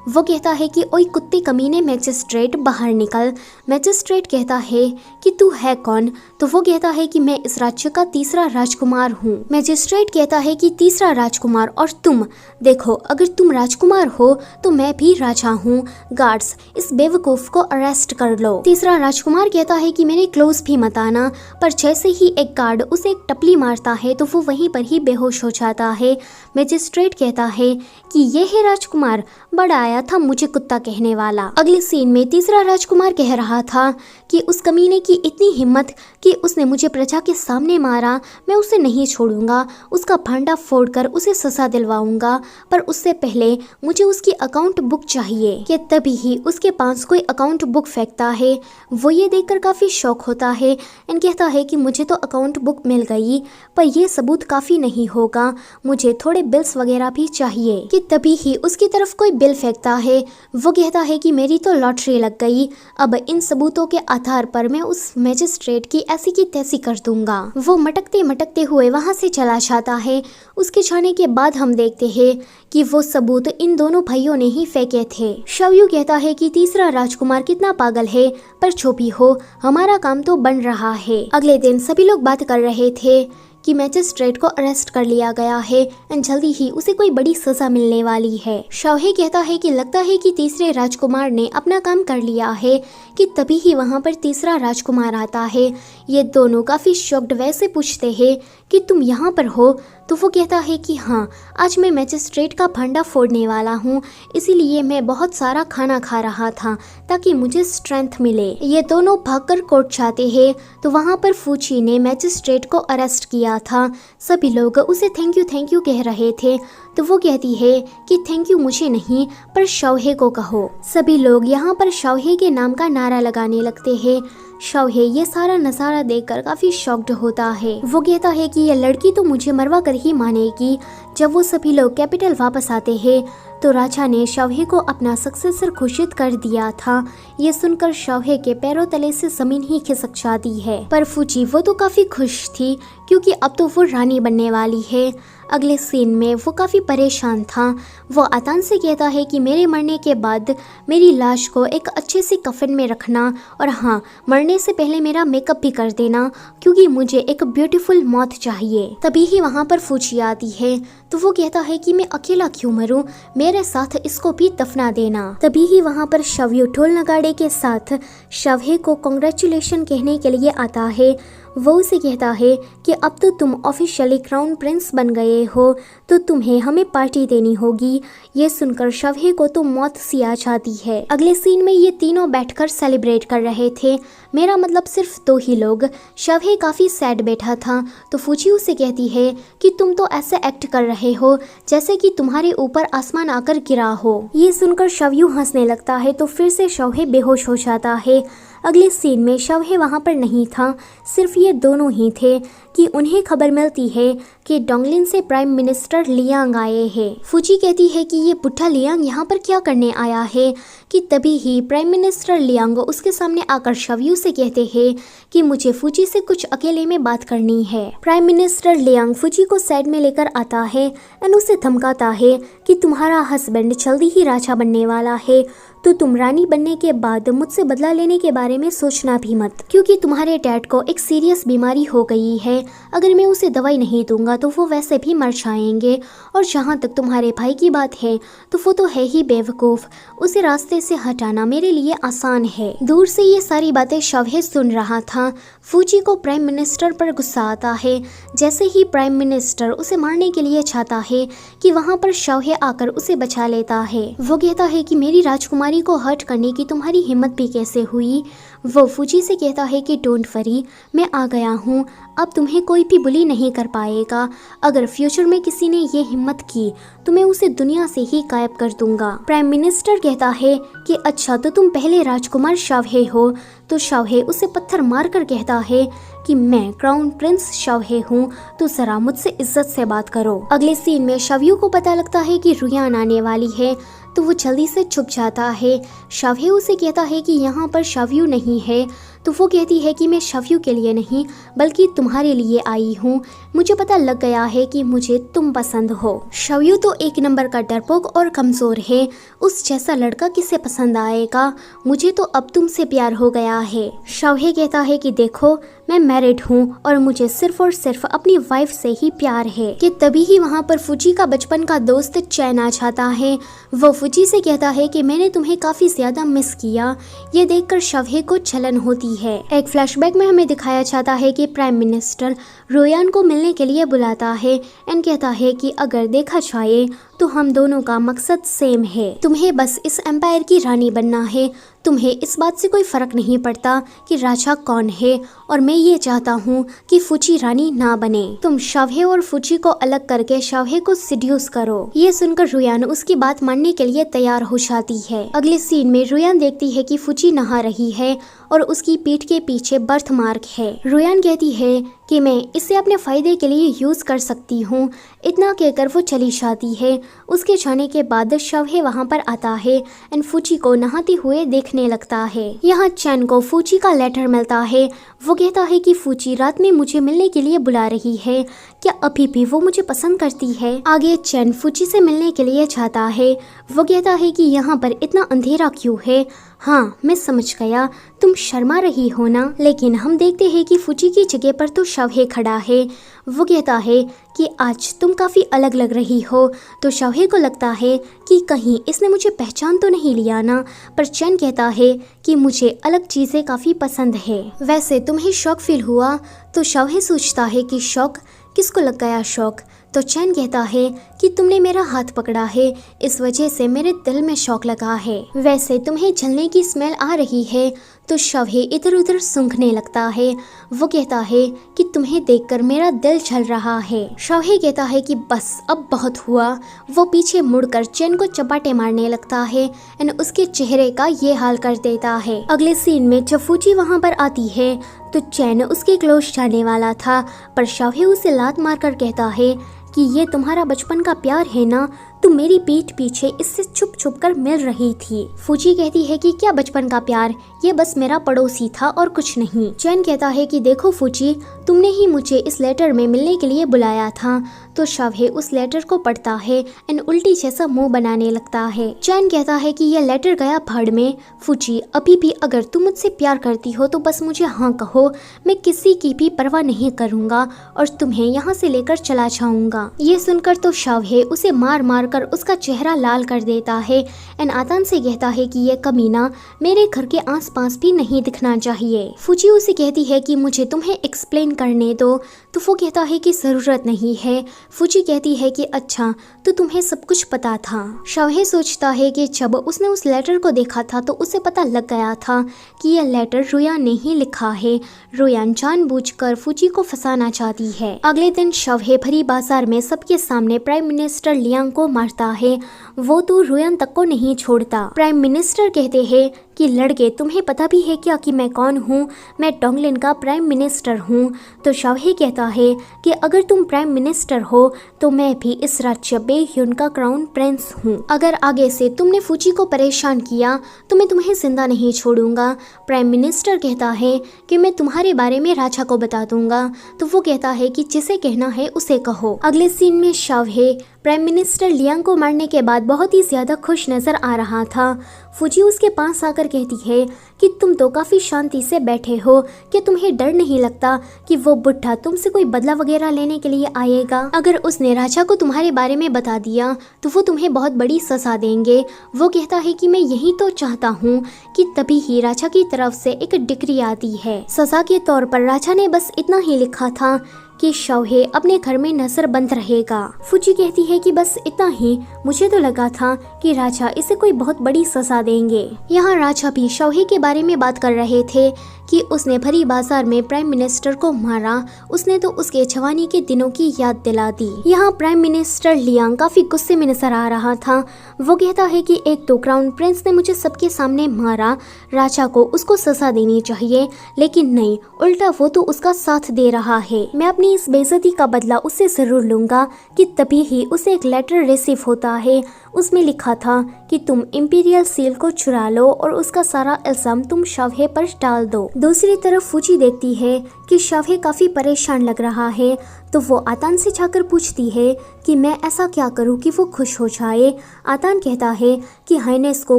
वो कहता है कि ओए कुत्ते कमीने मैजिस्ट्रेट बाहर निकल। मैजिस्ट्रेट कहता है कि तू है कौन? तो वो कहता है कि मैं इस राज्य का तीसरा राजकुमार हूँ। मैजिस्ट्रेट कहता है कि तीसरा राजकुमार और तुम, देखो अगर तुम राजकुमार हो तो मैं भी राजा हूँ। गार्ड्स इस बेवकूफ को अरेस्ट कर लो। तीसरा राजकुमार कहता है कि मेरे क्लोज भी मत आना, पर जैसे ही एक गार्ड उसे एक टपली मारता है तो वो वहीं पर ही बेहोश हो जाता है। मैजिस्ट्रेट कहता है कि ये है राजकुमार, बड़ा आया था मुझे कुत्ता कहने वाला। अगले सीन में तीसरा राजकुमार कह रहा था कि उस कमीने की इतनी हिम्मत कि उसने मुझे प्रजा के सामने मारा, मैं उसे नहीं छोड़ूंगा, उसका भांडा फोड़कर उसे सजा दिलवाऊंगा, पर उससे पहले मुझे उसकी अकाउंट बुक चाहिए। कि तभी ही उसके पास कोई अकाउंट बुक फेंकता है। वो ये देखकर काफी शौक होता है एंड कहता है कि मुझे तो अकाउंट बुक मिल गई, पर यह सबूत काफी नहीं होगा, मुझे थोड़े बिल्स वगैरह भी चाहिए। कि तभी ही उसकी तरफ कोई बिल फेंकता है। वो कहता है कि मेरी तो लॉटरी लग गई, अब इन सबूतों के आधार पर मैं उस मैजिस्ट्रेट की ऐसी की तैसी कर दूंगा। वो मटकते मटकते हुए वहां से चला जाता है। उसके जाने के बाद हम देखते हैं कि वो सबूत इन दोनों भाइयों ने ही फेंके थे। शव्यू कहता है कि तीसरा राजकुमार कितना पागल है, पर जो भी हो हमारा काम तो बन रहा है। अगले दिन सभी लोग बात कर रहे थे कि मैजिस्ट्रेट को अरेस्ट कर लिया गया है एंड जल्दी ही उसे कोई बड़ी सजा मिलने वाली है। शौहे कहता है कि लगता है कि तीसरे राजकुमार ने अपना काम कर लिया है। कि तभी ही वहां पर तीसरा राजकुमार आता है। ये दोनों काफी शॉक्ड वैसे पूछते हैं कि तुम यहाँ पर हो? तो वो कहता है कि हाँ, आज मैं मैजिस्ट्रेट का भांडा फोड़ने वाला हूँ, इसीलिए मैं बहुत सारा खाना खा रहा था ताकि मुझे स्ट्रेंथ मिले। ये दोनों भागकर कोर्ट जाते हैं तो वहाँ पर फूची ने मैजिस्ट्रेट को अरेस्ट किया था। सभी लोग उसे थैंक यू कह रहे थे। तो वो कहती है कि थैंक यू मुझे नहीं, पर शौहे को कहो। सभी लोग यहाँ पर शौहे के नाम का नारा लगाने लगते हैं। शौहे ये सारा नज़ारा देखकर काफी शॉक्ड होता है। वो कहता है कि ये लड़की तो मुझे मरवा कर ही मानेगी। जब वो सभी लोग कैपिटल वापस आते हैं तो राजा ने शौहे को अपना सक्सेसर घोषित कर दिया था। ये सुनकर शौहे के पैरों तले से जमीन ही खिसक जाती है। पर फूची वो तो काफी खुश थी क्योंकि अब तो वो रानी बनने वाली है। अगले सीन में वो काफ़ी परेशान था। वो आतान से कहता है कि मेरे मरने के बाद मेरी लाश को एक अच्छे से कफन में रखना, और हाँ, मरने से पहले मेरा मेकअप भी कर देना क्योंकि मुझे एक ब्यूटीफुल मौत चाहिए। तभी ही वहाँ पर फूची आती है तो वो कहता है कि मैं अकेला क्यों मरूं, मेरे साथ इसको भी दफना देना। तभी ही वहाँ पर शव्यू ढोल नगाड़े के साथ शवहे को कॉन्ग्रेचुलेशन कहने के लिए आता है। वो उसे कहता है कि अब तो तुम ऑफिशियली क्राउन प्रिंस बन गए हो, तो तुम्हें हमें पार्टी देनी होगी। ये सुनकर शवहे को तो मौत सी आ जाती है। अगले सीन में ये तीनों बैठकर सेलिब्रेट कर रहे थे, मेरा मतलब सिर्फ 2 ही लोग। शवहे काफ़ी सैड बैठा था तो फूची उसे कहती है कि तुम तो ऐसे एक्ट कर रहे हो जैसे कि तुम्हारे ऊपर आसमान आकर गिरा हो। ये सुनकर शव्यू हंसने लगता है तो फिर से शवहे बेहोश हो जाता है। अगले सीन में शवहे वहाँ पर नहीं था, सिर्फ ये दोनों ही थे कि उन्हें खबर मिलती है कि डोंगलिन से प्राइम मिनिस्टर लियांग आए हैं। फूची कहती है कि ये बुढ़ा लियांग यहाँ पर क्या करने आया है। कि तभी ही प्राइम मिनिस्टर लियांग उसके सामने आकर शव्यू से कहते हैं कि मुझे फूची से कुछ अकेले में बात करनी है। प्राइम मिनिस्टर लियांग फूची को साइड में लेकर आता है एंड उसे धमकाता है कि तुम्हारा हस्बैंड जल्दी ही राजा बनने वाला है, तो तुम रानी बनने के बाद मुझसे बदला लेने के बारे में सोचना भी मत, क्योंकि तुम्हारे डैड को एक सीरियस बीमारी हो गई है। अगर मैं उसे दवाई नहीं दूंगा तो वो वैसे भी मर जाएंगे। और जहाँ तक तुम्हारे भाई की बात है तो वो तो है ही बेवकूफ़, उसे रास्ते से हटाना मेरे लिए आसान है। दूर से ये सारी बातें शवहे सुन रहा था। फूची को प्राइम मिनिस्टर पर गुस्सा आता है। जैसे ही प्राइम मिनिस्टर उसे मारने के लिए चाहता है कि वहाँ पर शवहे आकर उसे बचा लेता है। वो कहता है कि मेरी राजकुमारी राजकुमारी को हर्ट करने की तुम्हारी हिम्मत भी कैसे हुई। वो फूजी से कहता है कि डोंट वरी, मैं आ गया हूँ, अब तुम्हें कोई भी बुली नहीं कर पाएगा। अगर फ्यूचर में किसी ने ये हिम्मत की तो मैं उसे दुनिया से ही गायब कर दूंगा। प्राइम मिनिस्टर कहता है कि अच्छा तो तुम पहले राजकुमार शावहे हो। तो शावहे उसे पत्थर मारकर कहता है कि मैं क्राउन प्रिंस शावहे हूँ, तो जरा मुझसे इज्जत से बात करो। अगले सीन में शावयू को पता लगता है कि रुयान आने वाली है, तो वो जल्दी से छुप जाता है। शावहे उसे कहता है कि यहाँ पर शावयू नहीं है, तो वो कहती है कि मैं शावयू के लिए नहीं बल्कि तुम्हारे लिए आई हूँ। मुझे पता लग गया है कि मुझे तुम पसंद हो। शावयू तो एक नंबर का डरपोक और कमजोर है, उस जैसा लड़का किसे पसंद आएगा। मुझे तो अब तुमसे प्यार हो गया है। शावहे कहता है कि देखो मैं मैरिड हूँ और मुझे सिर्फ और सिर्फ अपनी वाइफ से ही प्यार है। कि तभी ही वहाँ पर फूजी का बचपन का दोस्त चैन आ जाता है। वो फूजी से कहता है कि मैंने तुम्हें काफी ज्यादा मिस किया। ये देखकर शावहे को जलन होती है। एक फ्लैशबैक में हमें दिखाया जाता है कि प्राइम मिनिस्टर रुयान को मिलने के लिए बुलाता है एंड कहता है कि अगर देखा जाए तो हम दोनों का मकसद सेम है। तुम्हें बस इस एम्पायर की रानी बनना है। तुम्हें इस बात से कोई फर्क नहीं पड़ता कि राजा कौन है, और मैं ये चाहता हूँ कि फूजी रानी ना बने। तुम शावहे और फूजी को अलग करके शावहे को सिड्यूस करो। ये सुनकर रुयान उसकी बात मानने के लिए तैयार हो जाती है। अगले सीन में रुयान देखती है कि फूजी नहा रही है और उसकी पीठ के पीछे बर्थ मार्क है। रुयान कहती है कि मैं इसे अपने फायदे के लिए यूज कर सकती हूँ। इतना कहकर वो चली जाती है। उसके जाने के बाद शावहे वहाँ पर आता है एंड फूजी को नहाते हुए देखने लगता है। यहाँ चैन को फूजी का लेटर मिलता है। वो कहता है कि फूजी रात में मुझे मिलने के लिए बुला रही है, क्या अभी भी वो मुझे पसंद करती है। आगे चैन फूजी से मिलने के लिए जाता है। वो कहता है कि यहाँ पर इतना अंधेरा क्यों है। हाँ मैं समझ गया, तुम शर्मा रही हो ना। लेकिन हम देखते हैं कि फूजी की जगह पर तो शावहे खड़ा है। वो कहता है कि आज तुम काफ़ी अलग लग रही हो। तो शावहे को लगता है कि कहीं इसने मुझे पहचान तो नहीं लिया ना। पर चैन कहता है कि मुझे अलग चीज़ें काफ़ी पसंद है। वैसे तुम्हें शौक फील हुआ। तो शावहे सोचता है कि शौक, किसको लग गया शौक। तो चैन कहता है कि तुमने मेरा हाथ पकड़ा है, इस वजह से मेरे दिल में शौक लगा है। वैसे तुम्हें जलने की स्मेल आ रही है। तो शावहे इधर उधर सूंघने लगता है। वो कहता है कि तुम्हें देखकर मेरा दिल जल रहा है। शावहे कहता है कि बस अब बहुत हुआ। वो पीछे मुड़कर चैन को चपाटे मारने लगता है एंड उसके चेहरे का ये हाल कर देता है। अगले सीन में जब फूजी वहाँ पर आती है तो चैन उसके क्लोज जाने वाला था, पर शावहे उसे लात मारकर कहता है कि ये तुम्हारा बचपन का प्यार है ना, तुम मेरी पीठ पीछे इससे छुप छुप कर मिल रही थी। फूजी कहती है कि क्या बचपन का प्यार, ये बस मेरा पड़ोसी था और कुछ नहीं। चैन कहता है कि देखो फूजी, तुमने ही मुझे इस लेटर में मिलने के लिए बुलाया था। तो शावहे उस लेटर को पढ़ता है एंड उल्टी जैसा मुंह बनाने लगता है। चैन कहता है कि यह लेटर गया भाड़ में। फूजी अभी भी अगर तुम मुझसे प्यार करती हो तो बस मुझे हाँ कहो, मैं किसी की भी परवाह नहीं करूँगा और तुम्हें यहाँ से लेकर चला जाऊँगा। ये सुनकर तो शावहे उसे मार मार कर उसका चेहरा लाल कर देता है एंड आतान से कहता है कि ये कमीना मेरे घर के आसपास भी नहीं दिखना चाहिए। फूजी उसे कहती है कि मुझे तुम्हें एक्सप्लेन करने दो। तो वो कहता है कि ज़रूरत नहीं है। फूजी कहती है कि अच्छा तो तुम्हें सब कुछ पता था। शावहे सोचता है कि जब उसने उस लेटर को देखा था तो उसे पता लग गया था कि यह लेटर रुयान ने ही लिखा है। रुयान जानबूझकर फूजी को फंसाना चाहती है। अगले दिन शावहे भरी बाजार में सबके सामने प्राइम मिनिस्टर लियांग को मारता है। वो तो रुयान तक को नहीं छोड़ता। प्राइम मिनिस्टर कहते हैं कि लड़के तुम्हें पता भी है क्या कि मैं कौन हूँ, मैं डोंगलिन का प्राइम मिनिस्टर हूँ। तो शावहे कहता है कि अगर तुम प्राइम मिनिस्टर हो तो मैं भी इस राज्य बेह्युन का क्राउन प्रिंस हूँ। अगर आगे से तुमने फूजी को परेशान किया तो मैं तुम्हें जिंदा नहीं छोड़ूंगा। प्राइम मिनिस्टर कहता है कि मैं तुम्हारे बारे में राजा को बता दूंगा। तो वो कहता है कि जिसे कहना है उसे कहो। अगले सीन में शावहे प्राइम मिनिस्टर लियांग को मारने के बाद बहुत ही ज्यादा खुश नजर आ रहा था। फूजी उसके पास आकर कहती है कि तुम तो काफी शांति से बैठे हो, क्या तुम्हें डर नहीं लगता कि वो बुढ़ा तुमसे कोई बदला वगैरह लेने के लिए आएगा। अगर उसने राजा को तुम्हारे बारे में बता दिया तो वो तुम्हें बहुत बड़ी सजा देंगे। वो कहता है कि मैं यही तो चाहता हूँ कि तभी ही राजा की तरफ से एक डिक्री आती है। सजा के तौर पर राजा ने बस इतना ही लिखा था कि शौहे अपने घर में नजरबंद रहेगा। फूची कहती है कि बस इतना ही, मुझे तो लगा था कि राजा इसे कोई बहुत बड़ी सजा देंगे। यहाँ राजा भी शौहे के बारे में बात कर रहे थे कि उसने भरी बाजार में प्राइम मिनिस्टर को मारा, उसने तो उसके जवानी के दिनों की याद दिला दी। यहाँ प्राइम मिनिस्टर लियांग काफी गुस्से में नजर आ रहा था। वो कहता है कि एक तो क्राउन प्रिंस ने मुझे सबके सामने मारा, राजा को उसको सजा देनी चाहिए, लेकिन नहीं, उल्टा वो तो उसका साथ दे रहा है। मैं अपनी इस बेइज्जती का बदला उससे जरूर लूंगा। कि तभी ही उसे एक लेटर रिसीव होता है। उसमें लिखा था कि तुम इंपीरियल सील को चुरा लो और उसका सारा इल्जाम तुम शौहे पर डाल दो। दूसरी तरफ फूची देखती है कि शौहे काफी परेशान लग रहा है, तो वो आतान से जाकर पूछती है कि मैं ऐसा क्या करूं कि वो खुश हो जाए। आतान कहता है कि हाइनेस को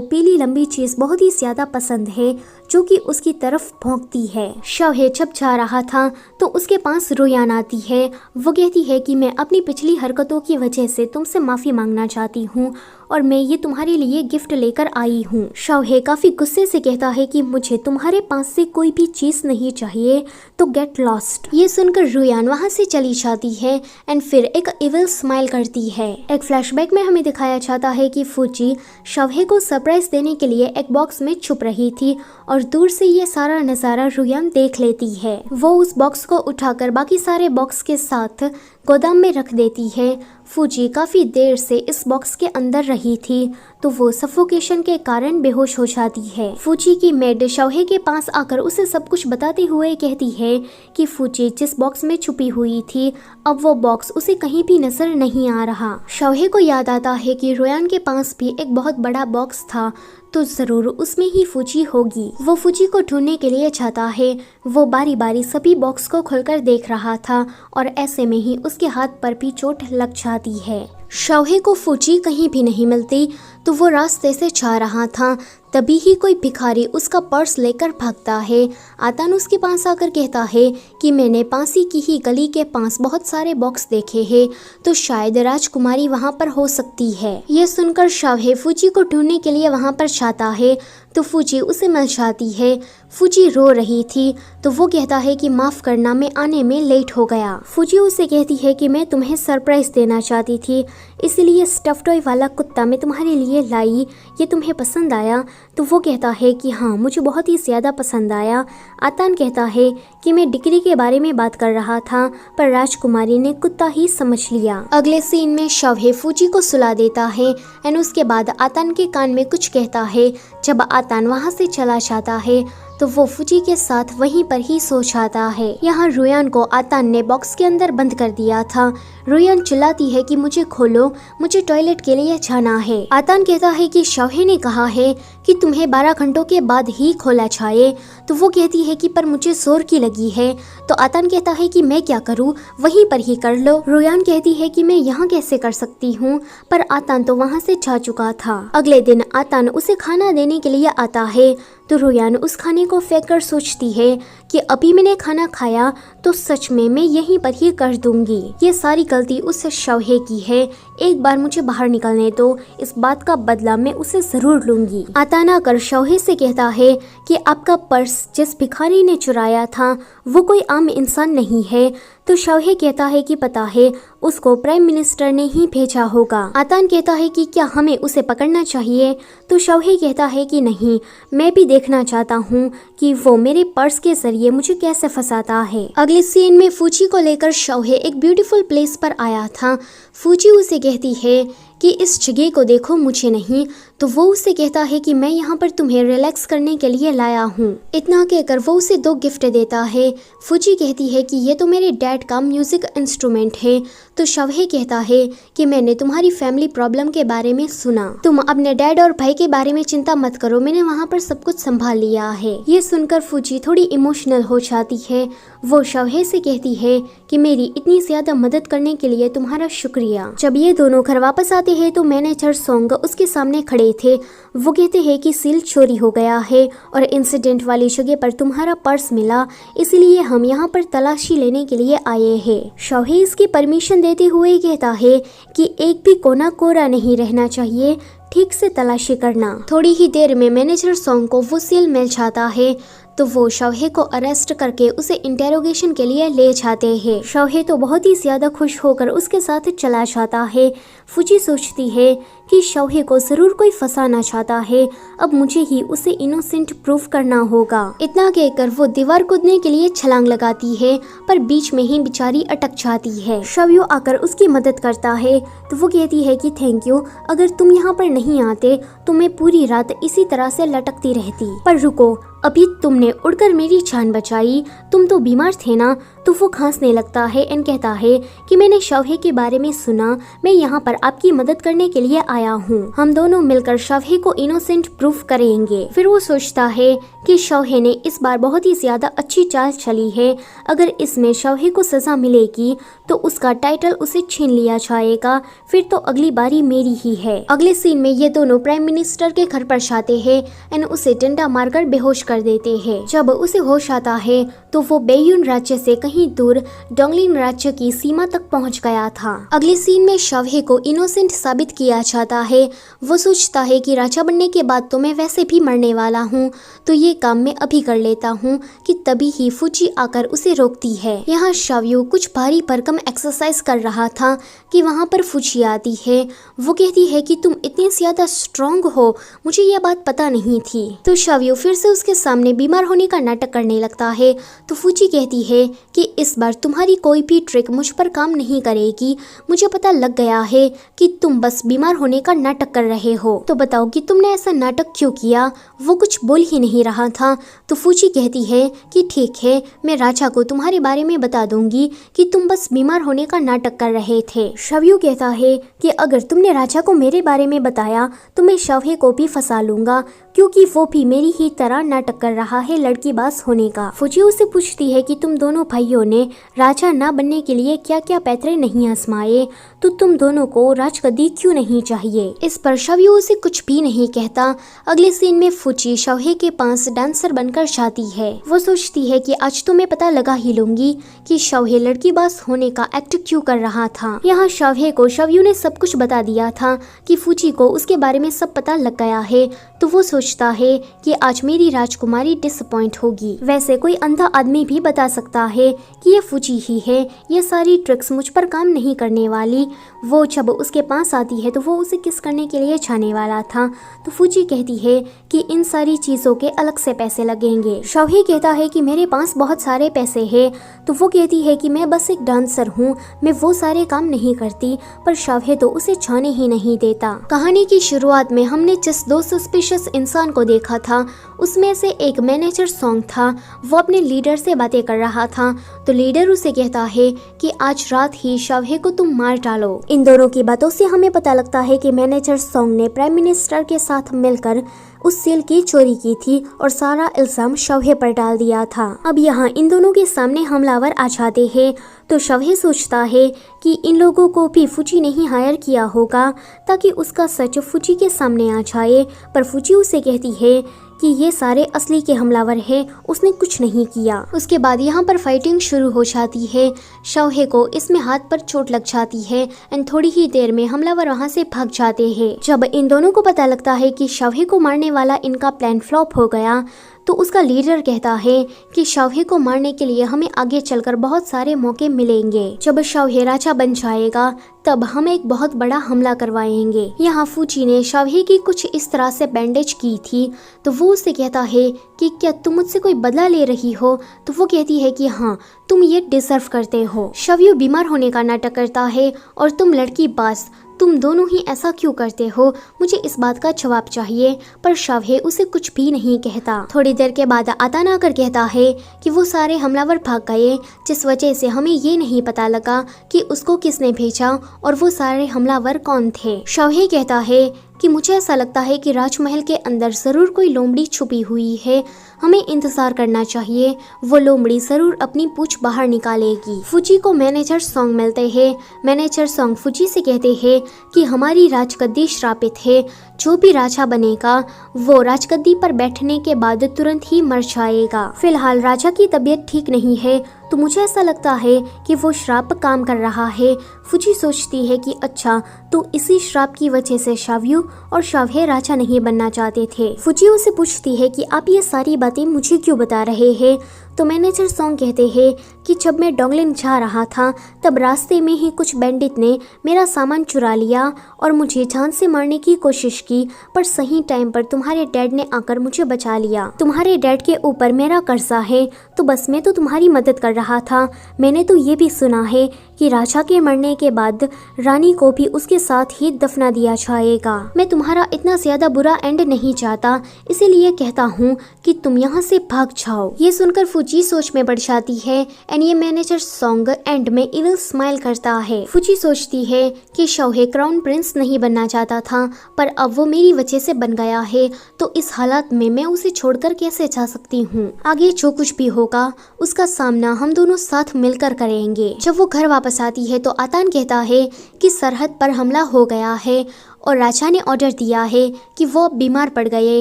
पीली लंबी चीज बहुत ही ज्यादा पसंद है जो कि उसकी तरफ भौंकती है। शौहे जब जा रहा था तो उसके पास रुयान आती है। वो कहती है कि मैं अपनी पिछली हरकतों की वजह से तुमसे माफी मांगना चाहती हूँ और मैं ये तुम्हारे लिए गिफ्ट लेकर आई हूँ। शौहे काफी गुस्से से कहता है कि मुझे तुम्हारे पास से कोई भी चीज नहीं चाहिए, तो गेट लॉस्ट। ये सुनकर रुयान वहाँ से चली जाती है एंड फिर एक इविल स्माइल करती है। एक फ्लैशबैक में हमें दिखाया जाता है कि फूची शौहे को सरप्राइज देने के लिए एक बॉक्स में छुप रही थी और दूर से ये सारा नजारा रुयान देख लेती है। वो उस बॉक्स को उठाकर बाकी सारे बॉक्स के साथ गोदाम में रख देती है। फूची काफी देर से इस बॉक्स के अंदर रही थी, तो वो सफोकेशन के कारण बेहोश हो जाती है। फूची की मेड शौहे के पास आकर उसे सब कुछ बताते हुए कहती है कि फूची जिस बॉक्स में छुपी हुई थी, अब वो बॉक्स उसे कहीं भी नजर नहीं आ रहा। शौहे को याद आता है कि रुयान के पास भी एक बहुत बड़ा बॉक्स था, तो जरूर उसमें ही फूची होगी। वो फूची को ढूंढने के लिए जाता है। वो बारी बारी सभी बॉक्स को खोलकर देख रहा था और ऐसे में ही उसके हाथ पर भी चोट लग जाती है। शौहे को फूची कहीं भी नहीं मिलती, तो वो रास्ते से जा रहा था। तभी ही कोई भिखारी उसका पर्स लेकर भागता है। आतान उसके पास आकर कहता है कि मैंने पासी की ही गली के पास बहुत सारे बॉक्स देखे हैं, तो शायद राजकुमारी वहां पर हो सकती है। ये सुनकर शौहे फूची को ढूंढने के लिए वहां पर जाता है, तो फूची उसे मिल जाती है। फूची रो रही थी, तो वो कहता है कि माफ करना, मैं आने में लेट हो गया। फूची उसे कहती है कि मैं तुम्हें सरप्राइज देना चाहती थी, इसलिए स्टफ टॉय वाला कुत्ता मैं तुम्हारे लिए लाई, ये तुम्हें पसंद आया? तो वो कहता है कि हाँ, मुझे बहुत ही ज़्यादा पसंद आया। आतान कहता है कि मैं डिग्री के बारे में बात कर रहा था, पर राजकुमारी ने कुत्ता ही समझ लिया। अगले सीन में शौहे फूची को सुला देता है एंड उसके बाद आतान के कान में कुछ कहता है। जब आतान वहाँ से चला जाता है तो वो फूची के साथ वहीं पर ही सो जाता है। यहाँ रुयान को आतान ने बॉक्स के अंदर बंद कर दिया था। रुयान चिल्लाती है कि मुझे खोलो, मुझे टॉयलेट के लिए जाना है। आतान कहता है कि शौहे ने कहा है कि तुम्हें 12 घंटों के बाद ही खोला जाए। तो वो कहती है कि पर मुझे जोर की लगी है। तो आतान कहता है कि मैं क्या करूं, वहीं पर ही कर लो। रुयान कहती है कि मैं यहाँ कैसे कर सकती हूँ, पर आतान तो वहाँ से जा चुका था। अगले दिन आतान उसे खाना देने के लिए आता है, तो रुयान उस खाने को फेंक कर सोचती है कि अभी मैंने खाना खाया तो सच में मैं यहीं पर ही कर दूंगी। ये सारी गलती उस शौहे की है, एक बार मुझे बाहर निकलने दो, इस बात का बदला मैं उसे जरूर लूंगी। आतान आकर शौहे से कहता है कि आपका पर्स जिस भिखारी ने चुराया था वो कोई आम इंसान नहीं है। तो शौहे कहता है कि पता है, उसको प्राइम मिनिस्टर ने ही भेजा होगा। आतान कहता है कि क्या हमें उसे पकड़ना चाहिए? तो शौहे कहता है कि नहीं, मैं भी देखना चाहता हूँ कि वो मेरे पर्स के जरिए मुझे कैसे फंसाता है। अगले सीन में फूची को लेकर शौहे एक ब्यूटीफुल प्लेस पर आया था। फूची उसे कहती है कि इस जगह को देखो, मुझे नहीं। तो वो उसे कहता है कि मैं यहाँ पर तुम्हें रिलैक्स करने के लिए लाया हूँ। इतना कहकर वो उसे 2 गिफ्ट देता है। फूची कहती है कि ये तो मेरे डैड का म्यूजिक इंस्ट्रूमेंट है। तो शौहे कहता है कि मैंने तुम्हारी फैमिली प्रॉब्लम के बारे में सुना, तुम अपने डैड और भाई के बारे में चिंता मत करो, मैंने वहाँ पर सब कुछ संभाल लिया है। ये सुनकर फूची थोड़ी इमोशनल हो जाती है। वो शौहे से कहती है कि मेरी इतनी ज्यादा मदद करने के लिए तुम्हारा शुक्रिया। जब ये दोनों घर वापस आते हैं तो मैनेजर सोंग उसके सामने खड़े थे। वो कहते हैं कि सील चोरी हो गया है और इंसिडेंट वाली जगह पर तुम्हारा पर्स मिला, इसलिए हम यहाँ पर तलाशी लेने के लिए आए हैं। शौहे इसकी परमिशन देते हुए कहता है कि एक भी कोना कोरा नहीं रहना चाहिए, ठीक से तलाशी करना। थोड़ी ही देर में मैनेजर सोंग को वो सील मिल जाता है। तो वो शौहे को अरेस्ट करके उसे इंटेरोगेशन के लिए ले जाते हैं। शौहे तो बहुत ही ज्यादा खुश होकर उसके साथ चला जाता है। फूजी सोचती है कि शौहे को जरूर कोई फंसाना चाहता है, अब मुझे ही उसे इनोसेंट प्रूफ करना होगा। इतना कहकर वो दीवार कूदने के लिए छलांग लगाती है, पर बीच में ही बेचारी अटक जाती है। शौर्य आकर उसकी मदद करता है, तो वो कहती है कि थैंक यू, अगर तुम यहाँ पर नहीं आते तो मैं पूरी रात इसी तरह से लटकती रहती। पर रुको, अभी तुमने उड़कर मेरी जान बचाई, तुम तो बीमार थे ना। तो वो खांसने लगता है एंड कहता है कि मैंने शौहे के बारे में सुना, मैं यहाँ पर आपकी मदद करने के लिए आया हूँ, हम दोनों मिलकर शौहे को इनोसेंट प्रूफ करेंगे। फिर वो सोचता है कि शौहे ने इस बार बहुत ही ज्यादा अच्छी चाल चली है, अगर इसमें शौहे को सजा मिलेगी तो उसका टाइटल उसे छीन लिया जाएगा, फिर तो अगली बारी मेरी ही है। अगले सीन में ये दोनों प्राइम मिनिस्टर के घर पर जाते हैं एंड उसे डंडा मारकर बेहोश कर देते हैं। जब उसे होश आता है तो वो बेयुन राज्य से कहीं दूर डोंगलिन राज्य की सीमा तक पहुंच गया था। अगले सीन में शौहे को इनोसेंट साबित किया जाता है। वो सोचता है कि राजा बनने के बाद तो मैं वैसे भी मरने वाला हूँ, तो ये काम मैं अभी कर लेता हूँ कि तभी ही फूजी आकर उसे रोकती है। यहाँ शौर्य कुछ भारी भरकम एक्सरसाइज कर रहा था कि वहाँ पर फूजी आती है। वो कहती है कि तुम इतने ज्यादा स्ट्रॉन्ग हो, मुझे यह बात पता नहीं थी। तो शौर्य फिर से उसके सामने बीमार होने का नाटक करने लगता है। तो फूजी कहती है कि इस बार तुम्हारी कोई भी ट्रिक मुझ पर काम नहीं करेगी, मुझे पता लग गया है कि तुम बस बीमार होने का नाटक कर रहे हो, तो बताओ कि तुमने ऐसा नाटक क्यों किया। वो कुछ बोल ही नहीं रहा था। तो फूजी कहती है कि ठीक है, मैं राजा को तुम्हारे बारे में बता दूंगी कि तुम बस बीमार होने का नाटक कर रहे थे। शौर्य कहता है कि अगर तुमने राजा को मेरे बारे में बताया तो मैं शौहे को भी फंसा लूंगा, क्योंकि वो भी मेरी ही तरह नाटक कर रहा है लड़कीबाज होने का। फूजी उससे पूछती है कि तुम दोनों भाइयों ने राजा ना बनने के लिए क्या क्या पैतरे नहीं आजमाए, तो तुम दोनों को राजगद्दी क्यों नहीं चाहिए। इस पर शौर्य उसे कुछ भी नहीं कहता। अगले सीन में फूजी शौहे के पास डांसर बनकर जाती है। वो सोचती है कि आज तो मैं पता लगा ही लूंगी कि शौहे लड़कीबाज होने का एक्ट क्यों कर रहा था। यहाँ शौहे को शौर्य ने सब कुछ बता दिया था कि फूजी को उसके बारे में सब पता लग गया है, तो वो सोचता है कि आज मेरी राजकुमारी डिसअपॉइंट होगी। वैसे कोई अंधा आदमी भी बता सकता है कि ये फूजी ही है, ये सारी ट्रिक्स मुझ पर काम नहीं करने वाली। वो जब उसके पास आती है तो वो उसे किस करने के लिए जाने वाला था। तो फूजी कहती है कि इन सारी चीजों के अलग से पैसे लगेंगे। शौहे कहता है कि मेरे पास बहुत सारे पैसे हैं। तो वो कहती है कि मैं बस एक डांसर हूँ, मैं वो सारे काम नहीं करती। पर शौहे तो उसे जाने ही नहीं देता। कहानी की शुरुआत में हमने जिस दो सस्पिशियस इंसान को देखा था उसमें से एक मैनेजर सॉन्ग था। वो अपने लीडर से बातें कर रहा था। तो लीडर उसे कहता है कि आज रात ही शौहे को तुम मार डालो। इन दोनों की बातों से हमें पता लगता है कि मैनेजर सॉन्ग ने प्राइम मिनिस्टर के साथ मिलकर उस सेल की चोरी की थी और सारा इल्जाम शौहे पर डाल दिया था। अब यहाँ इन दोनों के सामने हमलावर आ जाते हैं। तो शौहे सोचता है कि इन लोगों को भी फूजी ने ही हायर किया होगा ताकि उसका सच फूजी के सामने आ जाए। पर फूजी उसे कहती है कि ये सारे असली के हमलावर हैं, उसने कुछ नहीं किया। उसके बाद यहाँ पर फाइटिंग शुरू हो जाती है। शौहे को इसमें हाथ पर चोट लग जाती है एंड थोड़ी ही देर में हमलावर वहाँ से भाग जाते हैं। जब इन दोनों को पता लगता है कि शौहे को मारने वाला इनका प्लान फ्लॉप हो गया, तो उसका लीडर कहता है कि शौहे को मारने के लिए हमें आगे चलकर बहुत सारे मौके मिलेंगे। जब शौहे राजा बन जाएगा तब हम एक बहुत बड़ा हमला करवाएंगे। यहाँ फूजी ने शौहे की कुछ इस तरह से बैंडेज की थी। तो वो उससे कहता है कि क्या तुम मुझसे कोई बदला ले रही हो। तो वो कहती है कि हाँ, तुम ये डिजर्व करते हो। शौर्य बीमार होने का नाटक करता है और तुम लड़की बाज, तुम दोनों ही ऐसा क्यों करते हो, मुझे इस बात का जवाब चाहिए। पर शौहे उसे कुछ भी नहीं कहता। थोड़ी देर के बाद आतान आकर कहता है कि वो सारे हमलावर भाग गए, जिस वजह से हमें ये नहीं पता लगा कि उसको किसने भेजा और वो सारे हमलावर कौन थे। शौहे कहता है कि मुझे ऐसा लगता है कि राजमहल के अंदर जरूर कोई लोमड़ी छुपी हुई है, हमें इंतजार करना चाहिए, वो लोमड़ी जरूर अपनी पूंछ बाहर निकालेगी। फूजी को मैनेजर सॉन्ग मिलते हैं। मैनेजर सॉन्ग फूजी से कहते हैं कि हमारी राजगद्दी श्रापित है, जो भी राजा बनेगा वो राजगद्दी पर बैठने के बाद तुरंत ही मर जाएगा। फिलहाल राजा की तबीयत ठीक नहीं है, तो मुझे ऐसा लगता है कि वो श्राप काम कर रहा है। फुजी सोचती है कि अच्छा तो इसी श्राप की वजह से शावयू और शावहे राजा नहीं बनना चाहते थे। फुजी उसे पूछती है कि आप ये सारी बातें मुझे क्यों बता रहे हैं। तो मैनेजर सोंग कहते हैं कि जब मैं डोंगलिन जा रहा था तब रास्ते में ही कुछ बैंडिट ने मेरा सामान चुरा लिया और मुझे जान से मारने की कोशिश की, पर सही टाइम पर तुम्हारे डैड ने आकर मुझे बचा लिया। तुम्हारे डैड के ऊपर मेरा कर्जा है तो बस मैं तो तुम्हारी मदद कर रहा था। मैंने तो ये भी सुना है कि राजा के मरने के बाद रानी को भी उसके साथ ही दफना दिया जाएगा। मैं तुम्हारा इतना ज्यादा बुरा एंड नहीं चाहता, इसीलिए कहता हूँ कि तुम यहाँ से भाग जाओ। ये सुनकर फुजी सोच में पड़ जाती है एंड ये मैनेजर सोंग एंड में इविल स्माइल करता है। फुजी सोचती है कि शावहे क्राउन प्रिंस नहीं बनना चाहता था, पर अब वो मेरी वजह से बन गया है, तो इस हालात में मैं उसे छोड़कर कैसे जा सकती हूँ। आगे जो कुछ भी होगा उसका सामना हम दोनों साथ मिलकर करेंगे। जब वो घर वापस आती है तो आतान कहता है कि सरहद पर हमला हो गया है और राजा ने ऑर्डर दिया है कि वो बीमार पड़ गए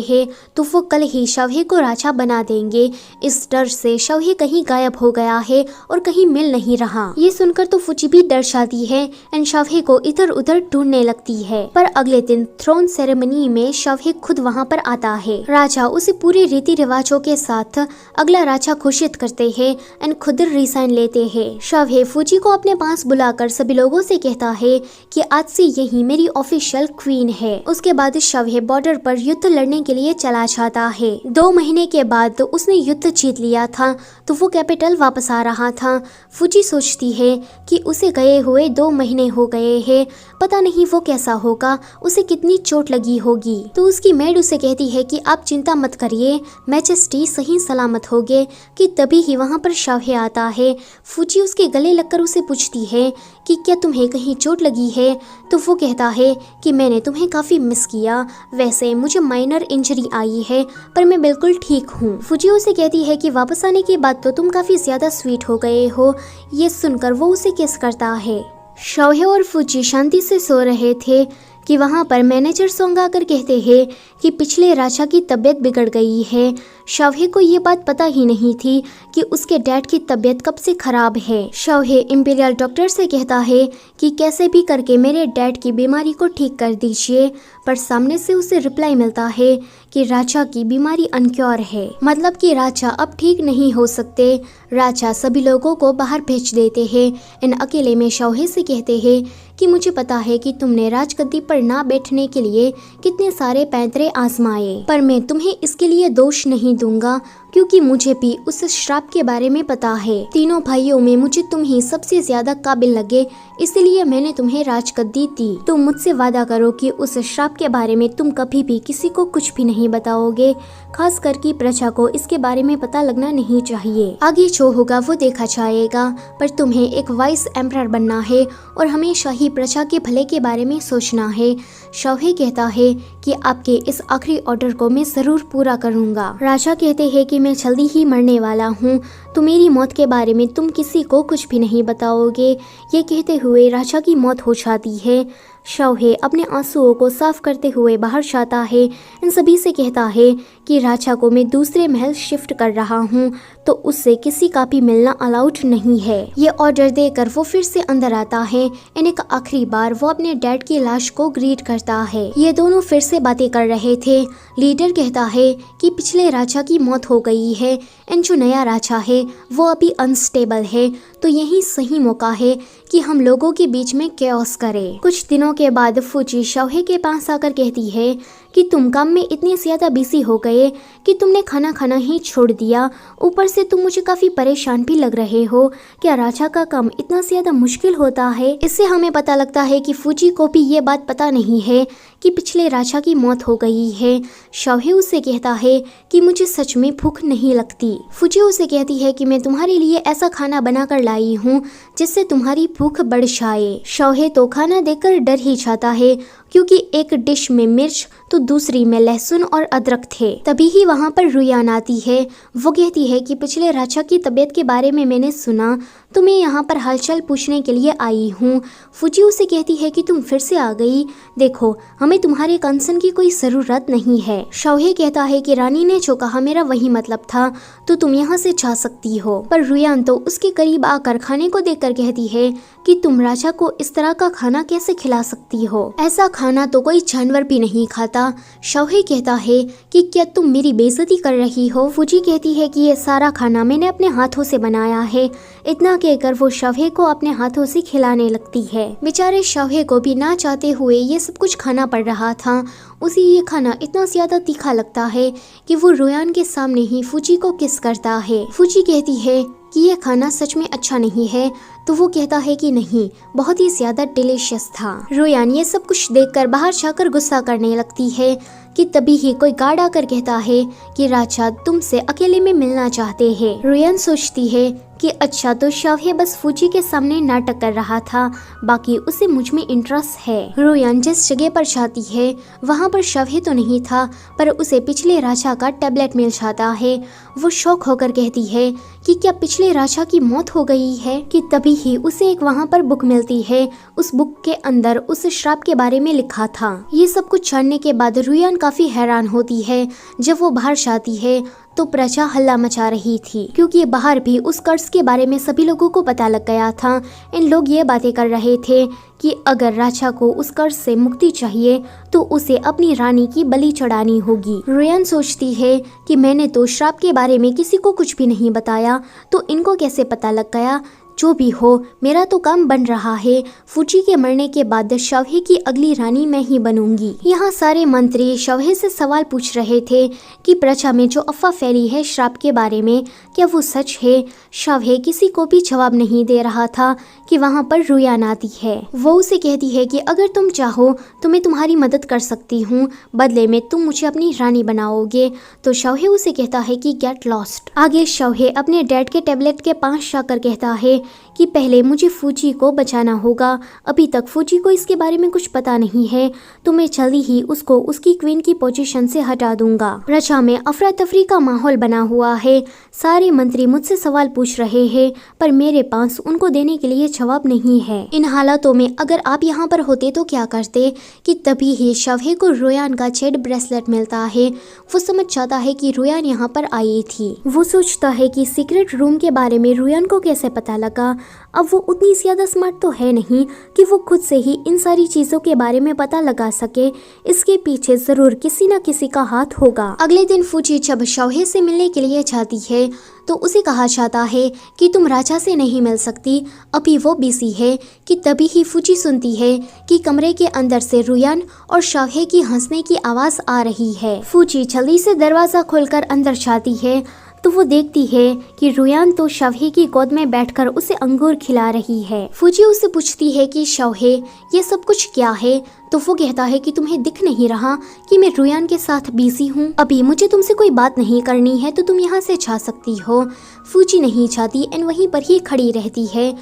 हैं, तो वो कल ही शावहे को राजा बना देंगे। इस डर से शावहे कहीं गायब हो गया है और कहीं मिल नहीं रहा। ये सुनकर तो फुजी भी डर जाती है एंड शावहे को इधर उधर ढूंढने लगती है। पर अगले दिन थ्रोन सेरेमनी में शावहे खुद वहाँ पर आता है। राजा उसे पूरे रीति रिवाजों के साथ अगला राजा घोषित करते हैं एंड खुद रिजाइन लेते हैं। शावहे फुजी को अपने पास बुलाकर सभी लोगों से कहता है कि आज से यही मेरी ऑफिशियल क्वीन है। उसके बाद शावहे बॉर्डर पर युद्ध लड़ने के लिए चला जाता है। 2 महीने के बाद उसने युद्ध जीत लिया था तो वो कैपिटल वापस आ रहा था। फुजी सोचती है कि उसे गए हुए 2 महीने हो गए हैं, पता नहीं वो कैसा होगा, उसे कितनी चोट लगी होगी। तो उसकी मेड उसे कहती है कि आप चिंता मत करिए, मैजेस्टी सही सलामत होगे। कि तभी ही वहाँ पर शावहे आता है। फुजी उसके गले लगकर उसे पूछती है कि क्या तुम्हें कहीं चोट लगी है। तो वो कहता है कि मैंने तुम्हें काफी मिस किया, वैसे मुझे माइनर इंजरी आई है पर मैं बिल्कुल ठीक हूँ। फुजी उसे कहती है कि वापस आने के बाद तो तुम काफी ज्यादा स्वीट हो गए हो। ये सुनकर वो उसे किस करता है। शावहे और फुजी शांति से सो रहे थे कि वहाँ पर मैनेजर सोंग आकर कहते हैं कि पिछले राजा की तबीयत बिगड़ गई है। शावहे को ये बात पता ही नहीं थी कि उसके डैड की तबीयत कब से खराब है। शावहे इंपीरियल डॉक्टर से कहता है कि कैसे भी करके मेरे डैड की बीमारी को ठीक कर दीजिए, पर सामने से उसे रिप्लाई मिलता है कि राजा की बीमारी अनक्योर है, मतलब कि राजा अब ठीक नहीं हो सकते। राजा सभी लोगों को बाहर भेज देते हैं। इन अकेले में शावहे से कहते हैं कि मुझे पता है कि तुमने राजगद्दी पर ना बैठने के लिए कितने सारे पैंतरे आजमाए, पर मैं तुम्हें इसके लिए दोष नहीं दूंगा क्योंकि मुझे भी उस श्राप के बारे में पता है। तीनों भाइयों में मुझे तुम ही सबसे ज्यादा काबिल लगे, इसलिए मैंने तुम्हें राजगद्दी दी। तुम मुझसे वादा करो कि उस श्राप के बारे में तुम कभी भी किसी को कुछ भी नहीं बताओगे, खास करके प्रजा को इसके बारे में पता लगना नहीं चाहिए। आगे जो होगा वो देखा जाएगा, पर तुम्हें एक वाइस एम्परर बनना है और हमेशा ही प्रजा के भले के बारे में सोचना है। शावहे कहता है कि आपके इस आखिरी ऑर्डर को मैं जरूर पूरा करूंगा। राजा कहते हैं कि मैं जल्दी ही मरने वाला हूँ, तो मेरी मौत के बारे में तुम किसी को कुछ भी नहीं बताओगे। ये कहते हुए राजा की मौत हो जाती है। शावहे अपने आंसुओं को साफ करते हुए बाहर जाता है। इन सभी से कहता है कि राजा को मैं दूसरे महल शिफ्ट कर रहा हूँ, तो उससे किसी का भी मिलना अलाउड नहीं है। ये ऑर्डर देकर वो फिर से अंदर आता है। इन एक आखिरी बार वो अपने डैड की लाश को ग्रीट करता है। ये दोनों फिर से बातें कर रहे थे। लीडर कहता है कि पिछले राजा की मौत हो गई है एंड जो नया राजा है वो अभी अनस्टेबल है, तो यही सही मौका है कि हम लोगों के बीच में कैओस करें। कुछ दिनों के बाद फुजी शावहे के पास आकर कहती है कि तुम काम में इतने ज्यादा बिजी हो गए कि तुमने खाना खाना ही छोड़ दिया, ऊपर से तुम मुझे काफी परेशान भी लग रहे हो। क्या राजा का काम इतना ज्यादा मुश्किल होता है? इससे हमें पता लगता है कि फुजी को भी ये बात पता नहीं है कि पिछले राजा की मौत हो गई है। शावहे उससे कहता है कि मुझे सच में भूख नहीं लगती। फुजी उसे कहती है कि मैं तुम्हारे लिए ऐसा खाना बनाकर लाई हूँ जिससे तुम्हारी भूख बढ़ जाए। शावहे तो खाना देखकर डर ही जाता है क्योंकि एक डिश में मिर्च तो दूसरी में लहसुन और अदरक थे। तभी ही वहाँ पर रुयान आती है। वो कहती है कि पिछले राजा की तबीयत के बारे में मैंने सुना, तो मैं यहाँ पर हालचाल पूछने के लिए आई हूँ। फुजी उसे कहती है कि तुम फिर से आ गई, देखो हमें तुम्हारे कंसर्न की कोई जरूरत नहीं है। शावहे कहता है कि रानी ने जो कहा मेरा वही मतलब था, तो तुम यहाँ से जा सकती हो। पर रुयान तो उसके करीब आकर खाने को देखकर कहती है कि तुम राजा को इस तरह का खाना कैसे खिला सकती हो, ऐसा खाना तो कोई जानवर भी नहीं खाता। शाओहे कहता है कि क्या तुम मेरी बेइज्जती कर रही हो। फूजी कहती है कि ये सारा खाना मैंने अपने हाथों से बनाया है। इतना कहकर वो शाओहे को अपने हाथों से खिलाने लगती है। बेचारे शाओहे को भी ना चाहते हुए ये सब कुछ खाना पड़ रहा था। उसे ये खाना इतना ज्यादा तीखा लगता है कि वो रोयान के सामने ही फूजी को किस करता है। फूजी कहती है कि ये खाना सच में अच्छा नहीं है, तो वो कहता है कि नहीं, बहुत ही ज्यादा डिलीशियस था। रोयान ये सब कुछ देखकर बाहर जाकर गुस्सा करने लगती है कि तभी ही कोई गार्ड आकर कहता है कि राजा तुमसे अकेले में मिलना चाहते हैं। रोयान सोचती है कि अच्छा, तो शाओहे बस फूजी के सामने नाटक कर रहा था, बाकी उसे मुझ में इंटरेस्ट है। रोयान जिस जगह पर जाती है वहाँ पर शाओहे तो नहीं था, पर उसे पिछले राजा का टैबलेट मिल जाता है। वो शौक होकर कहती है कि क्या पिछले राजा की मौत हो गई है, कि तभी ही उसे एक वहाँ पर बुक मिलती है। उस बुक के अंदर उस श्राप के बारे में लिखा था। ये सब कुछ जानने के बाद रोयान काफी हैरान होती है। जब वो बाहर जाती है तो प्रजा हल्ला मचा रही थी, क्योंकि बाहर भी उस कर्ज के बारे में सभी लोगों को पता लग गया था। इन लोग ये बातें कर रहे थे कि अगर राजा को उस कर्ज से मुक्ति चाहिए तो उसे अपनी रानी की बलि चढ़ानी होगी। रोयान सोचती है कि मैंने तो श्राप के बारे में किसी को कुछ भी नहीं बताया, तो इनको कैसे पता लग गया। जो भी हो, मेरा तो काम बन रहा है। फूजी के मरने के बाद शाओहे की अगली रानी मैं ही बनूंगी। यहाँ सारे मंत्री शाओहे से सवाल पूछ रहे थे कि प्रजा में जो अफवाह फैली है श्राप के बारे में, क्या वो सच है। शाओहे किसी को भी जवाब नहीं दे रहा था कि वहाँ पर रोयान आती है। वो उसे कहती है कि अगर तुम चाहो तो मैं तुम्हारी मदद कर सकती हूँ, बदले में तुम मुझे अपनी रानी बनाओगे। तो शाओहे उसे कहता है कि गेट लॉस्ट। आगे शाओहे अपने डैड के टैबलेट के पास जाकर कहता है कि पहले मुझे फूजी को बचाना होगा। अभी तक फूजी को इसके बारे में कुछ पता नहीं है, तो मैं जल्दी ही उसको उसकी क्वीन की पोजीशन से हटा दूंगा। प्रजा में अफरा तफरी का माहौल बना हुआ है। सारे मंत्री मुझसे सवाल पूछ रहे हैं, पर मेरे पास उनको देने के लिए जवाब नहीं है। इन हालातों में अगर आप यहाँ पर होते तो क्या करते, कि तभी ही शाओहे को रोयान का जेड ब्रेसलेट मिलता है। वो समझ जाता है कि रोयान यहाँ पर आई थी। वो सोचता है कि सीक्रेट रूम के बारे में रोयान को कैसे पता लगा। अब वो उतनी ज्यादा स्मार्ट तो है नहीं कि वो खुद से ही इन सारी चीजों के बारे में पता लगा सके। इसके पीछे जरूर किसी न किसी का हाथ होगा। अगले दिन फूजी जब शाओहे से मिलने के लिए जाती है तो उसे कहा जाता है कि तुम राजा से नहीं मिल सकती, अभी वो बिजी है। कि तभी ही फूजी सुनती है कि कमरे के अंदर से रोयान और शाओहे की हंसने की आवाज आ रही है। फूजी जल्दी से दरवाजा खोलकर अंदर जाती है तो वो देखती है कि रोयान तो शाओहे की गोद में बैठकर उसे अंगूर खिला रही है। फूजी उससे पूछती है कि शाओहे ये सब कुछ क्या है, तो वो कहता है कि तुम्हें दिख नहीं रहा कि मैं रोयान के साथ बिजी हूँ, अभी मुझे तुमसे कोई बात नहीं करनी है, तो तुम यहाँ से जा सकती हो। फूजी नहीं जाती एंड वहीं पर ही खड़ी रहती है।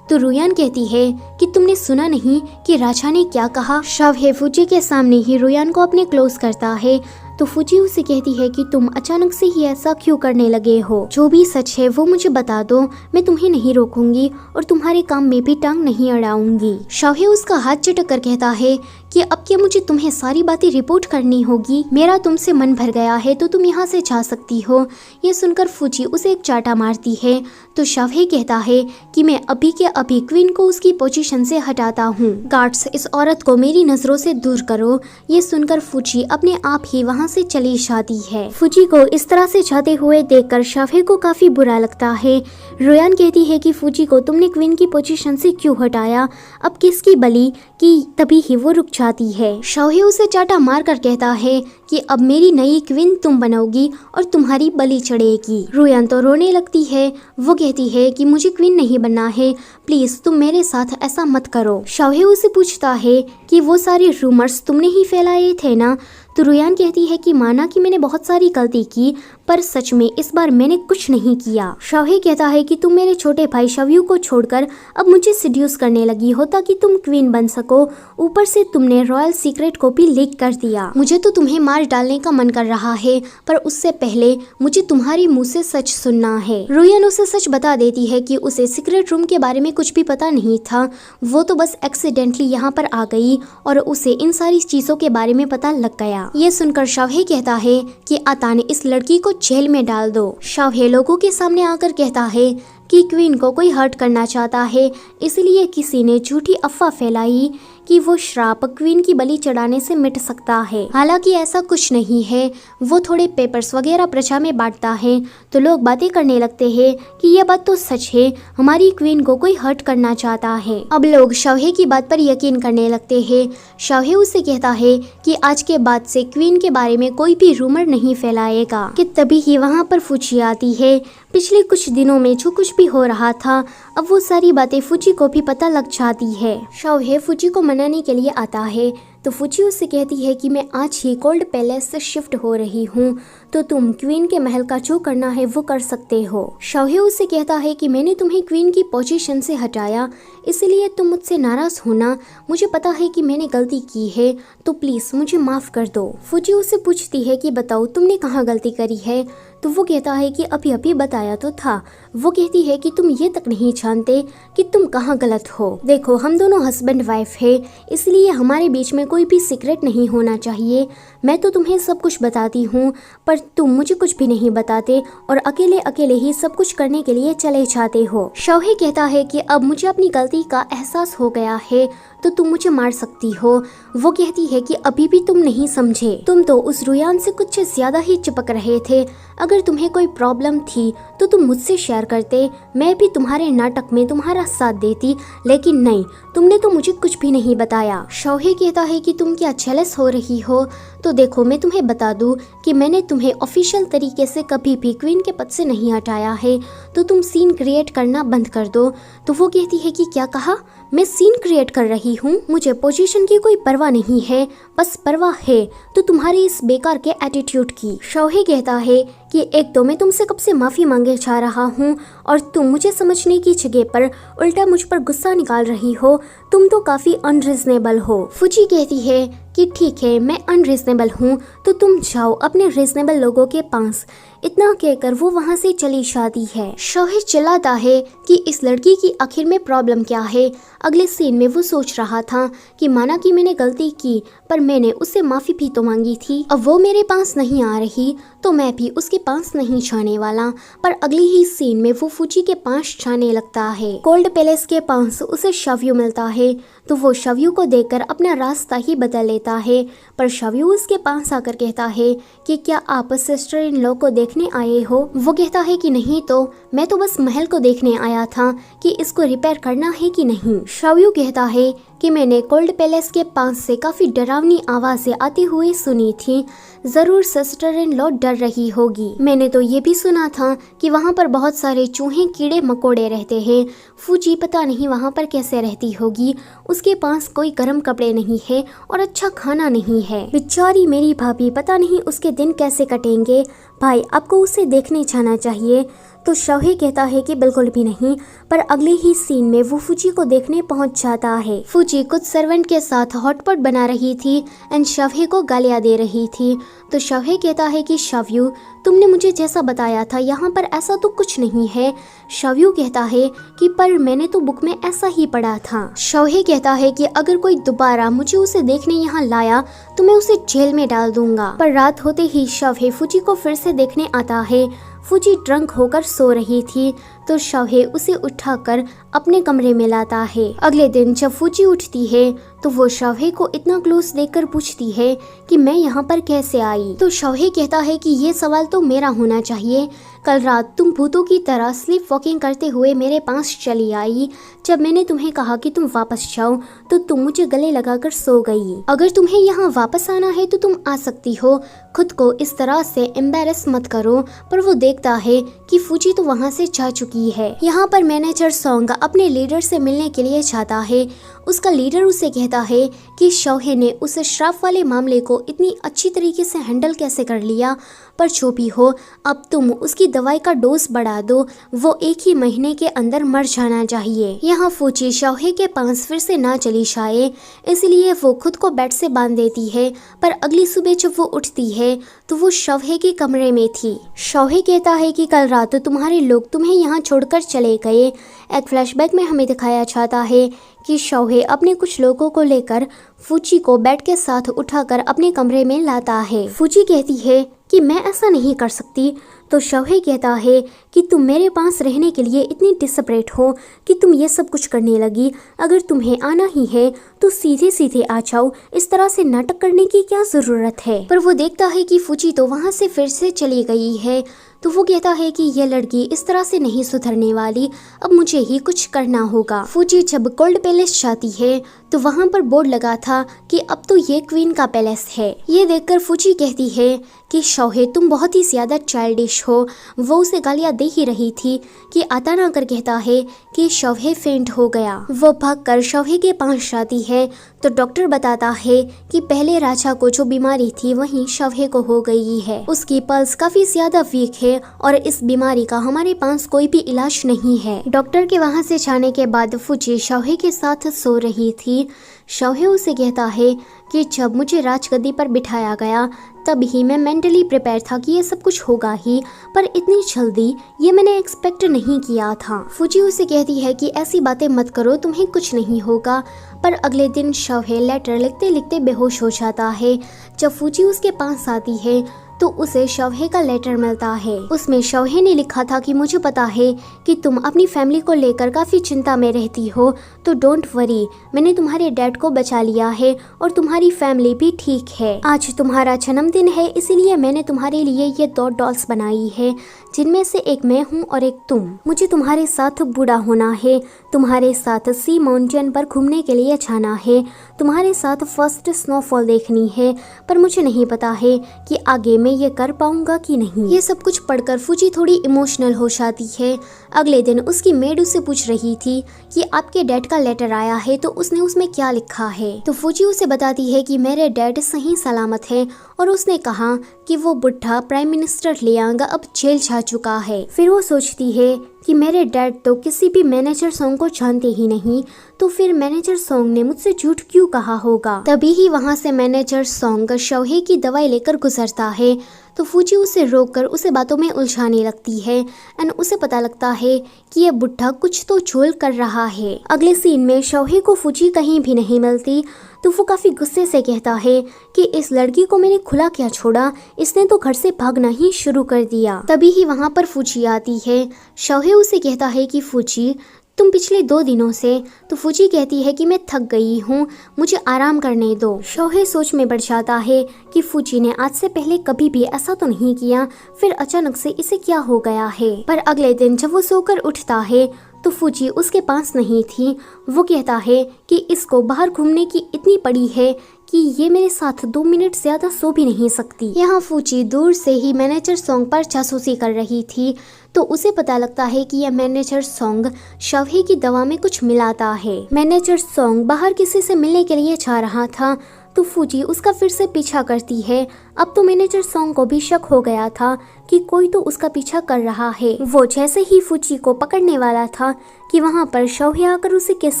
तो रोयान कहती है कि तुमने सुना नहीं कि राजा ने क्या कहा। शाओहे फूजी के सामने ही रोयान को अपने क्लोज करता है। तो फूजी उसे कहती है कि तुम अचानक से ही ऐसा क्यों करने लगे हो, जो भी सच है वो मुझे बता दो, मैं तुम्हें नहीं रोकूंगी और तुम्हारे काम में भी टांग नहीं अड़ाऊंगी। शाओहे उसका हाथ चटक कर कहता है कि अब क्या मुझे तुम्हें सारी बातें रिपोर्ट करनी होगी, मेरा तुमसे मन भर गया है तो तुम यहाँ से जा सकती हो। ये सुनकर फूजी उसे एक चाटा मारती है। तो शाओहे कहता है कि मैं अभी के अभी क्वीन को उसकी पोजीशन से हटाता हूँ। गार्ड्स, इस औरत को मेरी नजरों से दूर करो। ये सुनकर फूजी अपने आप ही वहाँ से चली जाती है। फूजी को इस तरह से जाते हुए देखकर शाओहे को काफी बुरा लगता है। रोयान कहती है कि फूजी को तुमने क्वीन की पोजीशन से क्यों हटाया, अब किसकी बलि, कि तभी ही वो रुक जाती है। शाओहे उसे चाटा मार कर कहता है कि अब मेरी नई क्वीन तुम बनोगी और तुम्हारी बलि चढ़ेगी। रोयान तो रोने लगती है। वो कहती है कि मुझे क्वीन नहीं बनना है, प्लीज तुम मेरे साथ ऐसा मत करो। शाओहे उसे पूछता है कि वो सारे रूमर्स तुमने ही फैलाए थे ना। तो रोयान कहती है कि माना कि मैंने बहुत सारी गलती की, पर सच में इस बार मैंने कुछ नहीं किया। शाओहे कहता है कि तुम मेरे छोटे भाई शव्यू को छोड़कर अब मुझे सिड्यूस करने लगी हो ताकि तुम क्वीन बन सको। ऊपर से तुमने रॉयल सीक्रेट को भी लीक कर दिया। मुझे तो तुम्हें मार डालने का मन कर रहा है, पर उससे पहले मुझे तुम्हारे मुंह से सच सुनना है। रोयान उसे सच बता देती है कि उसे सीक्रेट रूम के बारे में कुछ भी पता नहीं था, वो तो बस एक्सीडेंटली यहाँ पर आ गई और उसे इन सारी चीजों के बारे में पता लग गया। ये सुनकर शाओहे कहता है कि आतान, इस लड़की को जेल में डाल दो। शाओहे लोगों के सामने आकर कहता है कि क्वीन को कोई हर्ट करना चाहता है, इसलिए किसी ने झूठी अफवाह फैलाई कि वो श्राप क्वीन की बलि चढ़ाने से मिट सकता है। हालांकि ऐसा कुछ नहीं है। वो थोड़े पेपर्स वगैरह प्रजा में बांटता है तो लोग बातें करने लगते हैं कि ये बात तो सच है, हमारी क्वीन को कोई हर्ट करना चाहता है। अब लोग शौहे की बात पर यकीन करने लगते हैं। शौहे उससे कहता है कि आज के बाद से क्वीन के बारे में कोई भी रूमर नहीं फैलाएगा। कि तभी ही वहाँ पर फूची आती है। पिछले कुछ दिनों में जो कुछ भी हो रहा था, अब वो सारी बातें फूची को भी पता लग जाती है। शौहे फूची को मनाने के लिए आता है तो फूची उससे कहती है कि मैं आज ही कोल्ड पैलेस से शिफ्ट हो रही हूँ, तो तुम क्वीन के महल का जो करना है वो कर सकते हो। शौहे उससे कहता है कि मैंने तुम्हें क्वीन की पोजीशन से हटाया, इसलिए तुम मुझसे नाराज होना। मुझे पता है कि मैंने गलती की है, तो प्लीज मुझे माफ कर दो। फूची उससे पूछती है कि बताओ तुमने कहाँ गलती करी है, तो वो कहता है कि अभी अभी बताया तो था। वो कहती है कि तुम ये तक नहीं जानते कि तुम कहाँ गलत हो। देखो, हम दोनों हस्बैंड वाइफ है, इसलिए हमारे बीच में कोई भी सीक्रेट नहीं होना चाहिए। मैं तो तुम्हें सब कुछ बताती हूँ, पर तुम मुझे कुछ भी नहीं बताते और अकेले अकेले ही सब कुछ करने के लिए चले जाते हो। शौहे कहता है कि अब मुझे अपनी गलती का एहसास हो गया है, तो तुम मुझे मार सकती हो। वो कहती है कि अभी भी तुम नहीं समझे, तुम तो उस रुयान से कुछ ज्यादा ही चिपक रहे थे। अगर तुम्हें कोई प्रॉब्लम थी तो तुम मुझसे शेयर करते, मैं भी तुम्हारे नाटक में तुम्हारा साथ देती, लेकिन नहीं, तुमने तो मुझे कुछ भी नहीं बताया। शौहे कहता है कि तुम क्या जेलस हो रही हो, तो देखो मैं तुम्हें बता दूं कि मैंने तुम्हें ऑफिशियल तरीके से कभी भी क्वीन के पद से नहीं हटाया है, तो तुम सीन क्रिएट करना बंद कर दो। तो वो कहती है कि क्या कहा, मैं सीन क्रिएट कर रही हूँ? मुझे पोजीशन की कोई परवाह नहीं है, बस परवाह है तो तुम्हारी इस बेकार के एटीट्यूड की। शौहे कहता है कि एक तो मैं तुमसे कब से माफी मांगे जा रहा हूँ और तुम मुझे समझने की जगह पर उल्टा मुझ पर गुस्सा निकाल रही हो। तुम तो काफी अनरीजनेबल हो। फूची कहती है कि ठीक है, मैं अनरीजनेबल हूँ, तो तुम जाओ अपने रीजनेबल लोगों के पास। इतना कहकर वो वहाँ से चली जाती है। शौहे चिल्लाता है कि इस लड़की की आखिर में प्रॉब्लम क्या है। अगले सीन में वो सोच रहा था कि माना कि मैंने गलती की, पर मैंने उससे माफी भी तो मांगी थी। अब वो मेरे पास नहीं आ रही तो मैं भी उसके पास नहीं जाने वाला। पर अगली ही सीन में वो फूची के पास जाने लगता है। कोल्ड पैलेस के पास उसे शव्यू मिलता है, तो वो शव्यू को देखकर अपना रास्ता ही बदल लेता है। पर शव्यू उसके पास आकर कहता है कि क्या आप सिस्टर इन लॉ को देखने आए हो? वो कहता है कि नहीं, तो मैं तो बस महल को देखने आया था कि इसको रिपेयर करना है कि नहीं। शव्यू कहता है कि मैंने कोल्ड पैलेस के पास से काफी डरावनी आवाजें आती हुई सुनी थी, जरूर सिस्टर इन लॉ डर रही होगी। मैंने तो ये भी सुना था कि वहाँ पर बहुत सारे चूहे कीड़े मकोड़े रहते हैं। फूची पता नहीं वहाँ पर कैसे रहती होगी, उसके पास कोई गर्म कपड़े नहीं है और अच्छा खाना नहीं है। बेचारी मेरी भाभी, पता नहीं उसके दिन कैसे कटेंगे। भाई, आपको उसे देखने जाना चाहिए। तो शौहे कहता है कि बिल्कुल भी नहीं। पर अगले ही सीन में वो फूची को देखने पहुंच जाता है। फूची कुछ सर्वेंट के साथ हॉटपॉट बना रही थी एंड शौहे को गालियां दे रही थी। तो शौहे कहता है कि शव्यू, तुमने मुझे जैसा बताया था यहाँ पर ऐसा तो कुछ नहीं है। शव्यू कहता है कि पर मैंने तो बुक में ऐसा ही पढ़ा था। शौहे कहता है कि अगर कोई दोबारा मुझे उसे देखने यहाँ लाया तो मैं उसे जेल में डाल दूंगा। पर रात होते ही शौहे फूची को फिर से देखने आता है। फूची ड्रंक होकर सो रही थी, तो शौहे उसे उठाकर अपने कमरे में लाता है। अगले दिन जब फूची उठती है तो वो शौहे को इतना क्लोज देखकर पूछती है कि मैं यहाँ पर कैसे आई। तो शौहे कहता है कि ये सवाल तो मेरा होना चाहिए। कल रात तुम भूतों की तरह स्लीप वॉकिंग करते हुए मेरे पास चली आई। जब मैंने तुम्हें कहा कि तुम वापस जाओ तो तुम मुझे गले लगाकर सो गई। अगर तुम्हें यहाँ वापस आना है तो तुम आ सकती हो, खुद को इस तरह से एम्बेरस मत करो। पर वो देखता है कि फूची तो वहाँ से जा चुकी है। यहाँ पर मैनेजर सॉन्ग अपने लीडर से मिलने के लिए जाता है। उसका लीडर उसे कहता है कि शौहे ने उस श्राप वाले मामले को इतनी अच्छी तरीके से हैंडल कैसे कर लिया। पर जो भी हो, अब तुम उसकी दवाई का डोज बढ़ा दो, वो 1 ही महीने के अंदर मर जाना चाहिए। यहाँ फूची शौहे के पास फिर से ना चली जाए, इसलिए वो खुद को बेड से बांध देती है। पर अगली सुबह जब वो उठती है तो वो शौहे के कमरे में थी। शौहे कहता है कि कल रात तुम्हारे लोग तुम्हें यहाँ छोड़कर चले गए। एक फ्लैशबैक में हमें दिखाया जाता है कि शौहे अपने कुछ लोगों को लेकर फूची को बेड के साथ उठाकर अपने कमरे में लाता है। फूची कहती है कि मैं ऐसा नहीं कर सकती, तो शौहे कहता है कि तुम मेरे पास रहने के लिए इतनी डिस्परेट हो कि तुम ये सब कुछ करने लगी। अगर तुम्हें आना ही है तो सीधे सीधे आ जाओ, इस तरह से नाटक करने की क्या जरूरत है। पर वो देखता है कि फूची तो वहाँ से फिर से चली गई है। तो वो कहता है कि यह लड़की इस तरह से नहीं सुधरने वाली, अब मुझे ही कुछ करना होगा। फूची जब गोल्ड पैलेस जाती है तो वहाँ पर बोर्ड लगा था कि अब तो ये क्वीन का पैलेस है। ये देखकर फूची कहती है कि शौहे तुम बहुत ही ज्यादा चाइल्डिश हो। वो उसे गालियाँ दे ही रही थी कि अतान आकर कहता है कि शौहे फेंट हो गया। वो भागकर शौहे के पास जाती है तो डॉक्टर बताता है कि पहले राजा को जो बीमारी थी वही शौहे को हो गई है। उसकी पल्स काफी ज्यादा वीक है और इस बीमारी का हमारे पास कोई भी इलाज नहीं है। डॉक्टर के वहाँ से जाने के बाद फूची शौहे के साथ सो रही थी। शौहे उसे कहता है कि जब मुझे राजगद्दी पर बिठाया गया तब ही मैं मेंटली प्रिपेयर था कि ये सब कुछ होगा ही, पर इतनी जल्दी ये मैंने एक्सपेक्ट नहीं किया था। फूची उसे कहती है कि ऐसी बातें मत करो, तुम्हें कुछ नहीं होगा। पर अगले दिन शौहे लेटर लिखते लिखते बेहोश हो जाता है। जब फूची उसके पास आती है तो उसे शौहे का लेटर मिलता है। उसमें शौहे ने लिखा था कि मुझे पता है कि तुम अपनी फैमिली को लेकर काफी चिंता में रहती हो, तो डोंट वरी, मैंने तुम्हारे डैड को बचा लिया है और तुम्हारी फैमिली भी ठीक है। आज तुम्हारा जन्मदिन है, इसीलिए मैंने तुम्हारे लिए ये 2 डॉल्स बनाई है, जिनमें से एक मैं हूँ और एक तुम। मुझे तुम्हारे साथ बूढ़ा होना है, तुम्हारे साथ सी माउंटेन पर घूमने के लिए जाना है, तुम्हारे साथ फर्स्ट स्नोफॉल देखनी है, पर मुझे नहीं पता है कि आगे मैं ये कर पाऊंगा कि नहीं। ये सब कुछ पढ़कर फूची थोड़ी इमोशनल हो जाती है। अगले दिन उसकी मेड उससे पूछ रही थी कि आपके डैड का लेटर आया है तो उसने उसमें क्या लिखा है। तो फूची उसे बताती है कि मेरे डैड सही सलामत है और उसने कहा कि वो बुढ़ा प्राइम मिनिस्टर लियांग अब जेल जा चुका है। फिर वो सोचती है कि मेरे डैड तो किसी भी मैनेजर सॉन्ग को जानते ही नहीं, तो फिर मैनेजर सॉन्ग ने मुझसे झूठ क्यों कहा होगा। तभी ही वहाँ से मैनेजर सॉन्ग शौहे की दवाई लेकर गुजरता है। तो फूची उसे रोककर उसे बातों में उलझाने लगती है एंड उसे पता लगता है कि ये बुढ़ा कुछ तो झोल कर रहा है। अगले सीन में शौहे को फूची कहीं भी नहीं मिलती तो वो काफी गुस्से से कहता है कि इस लड़की को मैंने खुला क्या छोड़ा, इसने तो घर से भागना ही शुरू कर दिया। तभी ही वहाँ पर फूची आती है। शौहे उसे कहता है कि फूची तुम पिछले 2 दिनों से। तो फूची कहती है कि मैं थक गई हूँ, मुझे आराम करने दो। शौहे सोच में बढ़ जाता है कि फूची ने आज से पहले कभी भी ऐसा तो नहीं किया, फिर अचानक से इसे क्या हो गया है। पर अगले दिन जब वो सोकर उठता है तो फूची उसके पास नहीं थी। वो कहता है कि इसको बाहर घूमने की इतनी पड़ी है कि ये मेरे साथ 2 मिनट ज्यादा सो भी नहीं सकती। यहाँ फूची दूर से ही मैनेजर सॉन्ग पर जासूसी कर रही थी तो उसे पता लगता है कि यह मैनेजर सॉन्ग शौहे की दवा में कुछ मिलाता है। मैनेजर सॉन्ग बाहर किसी से मिलने के लिए जा रहा था तो फूची उसका फिर से पीछा करती है। अब तो मैनेजर सॉन्ग को भी शक हो गया था कि कोई तो उसका पीछा कर रहा है। वो जैसे ही फूची को पकड़ने वाला था कि वहाँ पर शौहे आकर उसे किस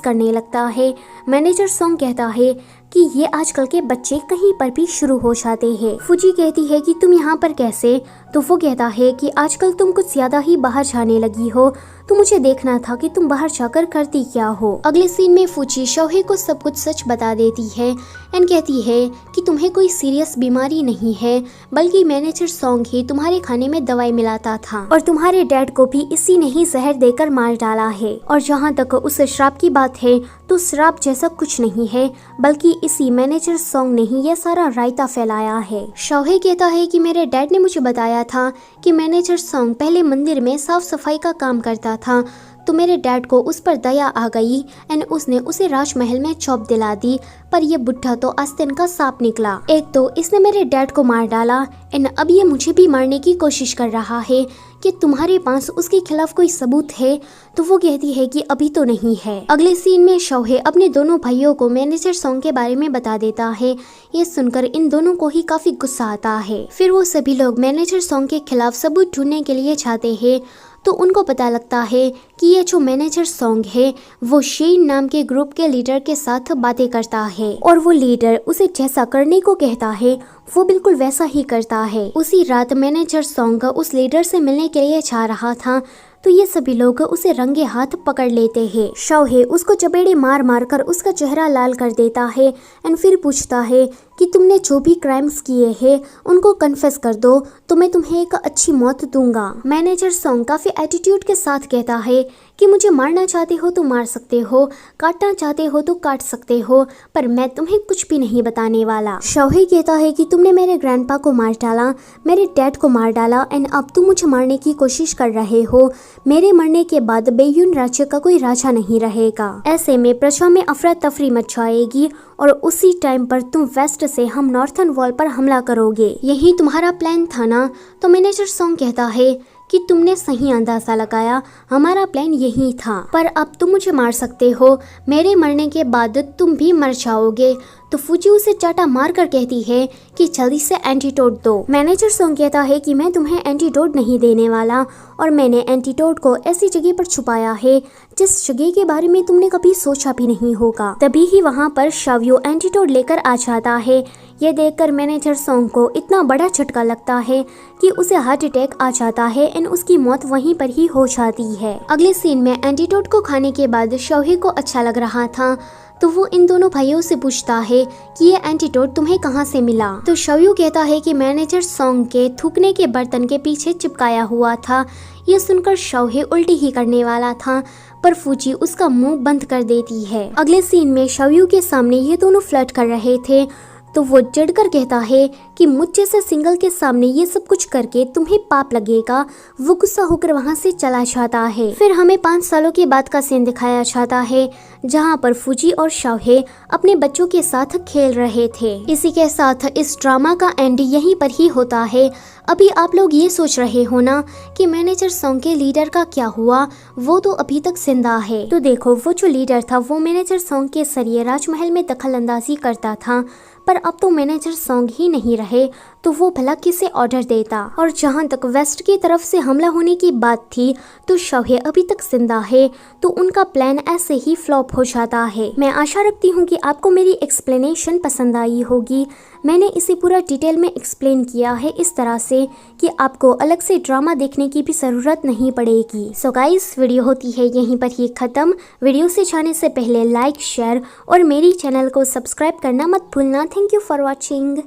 करने लगता है। मैनेजर सॉन्ग कहता है कि ये आजकल के बच्चे कहीं पर भी शुरू हो जाते हैं। फूची कहती है कि तुम यहाँ पर कैसे? तो वो कहता है कि आजकल तुम कुछ ज्यादा ही बाहर जाने लगी हो, तो मुझे देखना था कि तुम बाहर जाकर करती क्या हो। अगले सीन में फूची शौहे को सब कुछ सच बता देती है एंड कहती है कि तुम्हें कोई सीरियस बीमारी नहीं है, बल्कि मैनेजर सॉन्ग ही तुम्हारे खाने में दवाई मिलाता था और तुम्हारे डैड को भी इसी ने ही जहर देकर मार डाला है। और जहाँ तक उस श्राप की बात है तो श्राप जैसा कुछ नहीं है, बल्कि इसी मैनेजर सॉन्ग ने ही यह सारा रायता फैलाया है। शौहे कहता है कि मेरे डैड ने मुझे बताया था कि मैनेजर सॉन्ग पहले मंदिर में साफ सफाई का काम करता था, तो मेरे डैड को उस पर दया आ गई एंड उसने उसे राजमहल में जॉब दिला दी। पर ये बुढ़ा तो आस्तीन का सांप निकला। एक तो इसने मेरे डैड को मार डाला एंड अब ये मुझे भी मारने की कोशिश कर रहा है। कि तुम्हारे पास उसके खिलाफ कोई सबूत है? तो वो कहती है कि अभी तो नहीं है। अगले सीन में शौहे अपने दोनों भाइयों को मैनेजर सॉन्ग के बारे में बता देता है। ये सुनकर इन दोनों को ही काफी गुस्सा आता है। फिर वो सभी लोग मैनेजर सॉन्ग के खिलाफ सबूत ढूंढने के लिए जाते हैं तो उनको पता लगता है कि ये जो मैनेजर सॉन्ग है वो शेन नाम के ग्रुप के लीडर के साथ बातें करता है और वो लीडर उसे जैसा करने को कहता है वो बिल्कुल वैसा ही करता है। उसी रात मैनेजर सॉन्ग उस लीडर से मिलने के लिए जा रहा था तो ये सभी लोग उसे रंगे हाथ पकड़ लेते हैं। शौहे उसको चपेड़े मार मार कर उसका चेहरा लाल कर देता है एंड फिर पूछता है कि तुमने जो भी क्राइम्स किए हैं उनको कन्फेस कर दो तो मैं तुम्हें एक अच्छी मौत दूंगा। मैनेजर सॉन्ग काफी एटीट्यूड के साथ कहता है कि मुझे मारना चाहते हो तो मार सकते हो, काटना चाहते हो तो काट सकते हो, पर मैं तुम्हें कुछ भी नहीं बताने वाला। शौही कहता है कि तुमने मेरे ग्रैंडपा को मार डाला, मेरे डैड को मार डाला एंड अब तुम मुझे मारने की कोशिश कर रहे हो। मेरे मरने के बाद बेयून राज्य का कोई राजा नहीं रहेगा। ऐसे में प्रजा में अफरा तफरी मच जाएगी और उसी टाइम पर तुम वेस्ट से हम नॉर्थर्न वॉल पर हमला करोगे। यही तुम्हारा प्लान था ना? तो मैनेजर सॉन्ग कहता है कि तुमने सही अंदाजा लगाया, हमारा प्लान यही था, पर अब तुम मुझे मार सकते हो, मेरे मरने के बाद तुम भी मर जाओगे। तो फूजी उसे चाटा मार कर कहती है कि जल्दी से एंटीडोट दो। मैनेजर सॉन्ग कहता है कि मैं तुम्हें एंटीडोट नहीं देने वाला और मैंने एंटीडोट को ऐसी जगह पर छुपाया है जिस जगह के बारे में तुमने कभी सोचा भी नहीं होगा। तभी ही वहाँ पर शावियो एंटीडोट लेकर आ जाता है। ये देखकर मैनेजर सॉन्ग को इतना बड़ा झटका लगता है कि उसे हार्ट अटैक आ जाता है एंड उसकी मौत वहीं पर ही हो जाती है। अगले सीन में एंटीडोट को खाने के बाद शौही को अच्छा लग रहा था तो वो इन दोनों भाइयों से पूछता है कि ये एंटीडोट तुम्हें कहाँ से मिला। तो शौयू कहता है कि मैनेजर सॉन्ग के थूकने के बर्तन के पीछे चिपकाया हुआ था। ये सुनकर शौही उल्टी ही करने वाला था पर फूजी उसका मुंह बंद कर देती है। अगले सीन में शौयू के सामने ये दोनों फ्लर्ट कर रहे थे तो वो चिढ़कर कहता है कि मुझ जैसे सिंगल के सामने ये सब कुछ करके तुम्हें पाप लगेगा। वो गुस्सा होकर वहाँ से चला जाता है। फिर हमें 5 सालों के बाद का सीन दिखाया जाता है जहाँ पर फूजी और शौहे अपने बच्चों के साथ खेल रहे थे। इसी के साथ इस ड्रामा का एंड यहीं पर ही होता है। अभी आप लोग ये सोच रहे हो ना कि मैनेजर सॉन्ग के लीडर का क्या हुआ, वो तो अभी तक जिंदा है। तो देखो, वो जो लीडर था वो मैनेजर सॉन्ग के जरिए राजमहल में दखल अंदाजी करता था, पर अब तो मैनेजर सॉन्ग ही नहीं रहे तो वो भला किसे ऑर्डर देता। और जहाँ तक वेस्ट की तरफ से हमला होने की बात थी तो शौहे अभी तक जिंदा है तो उनका प्लान ऐसे ही फ्लॉप हो जाता है। मैं आशा रखती हूँ कि आपको मेरी एक्सप्लेनेशन पसंद आई होगी। मैंने इसे पूरा डिटेल में एक्सप्लेन किया है इस तरह से कि आपको अलग से ड्रामा देखने की भी ज़रूरत नहीं पड़ेगी। सो गाइस, वीडियो होती है यहीं पर ही ख़त्म। वीडियो से जाने से पहले लाइक, शेयर और मेरी चैनल को सब्सक्राइब करना मत भूलना। Thank you for watching.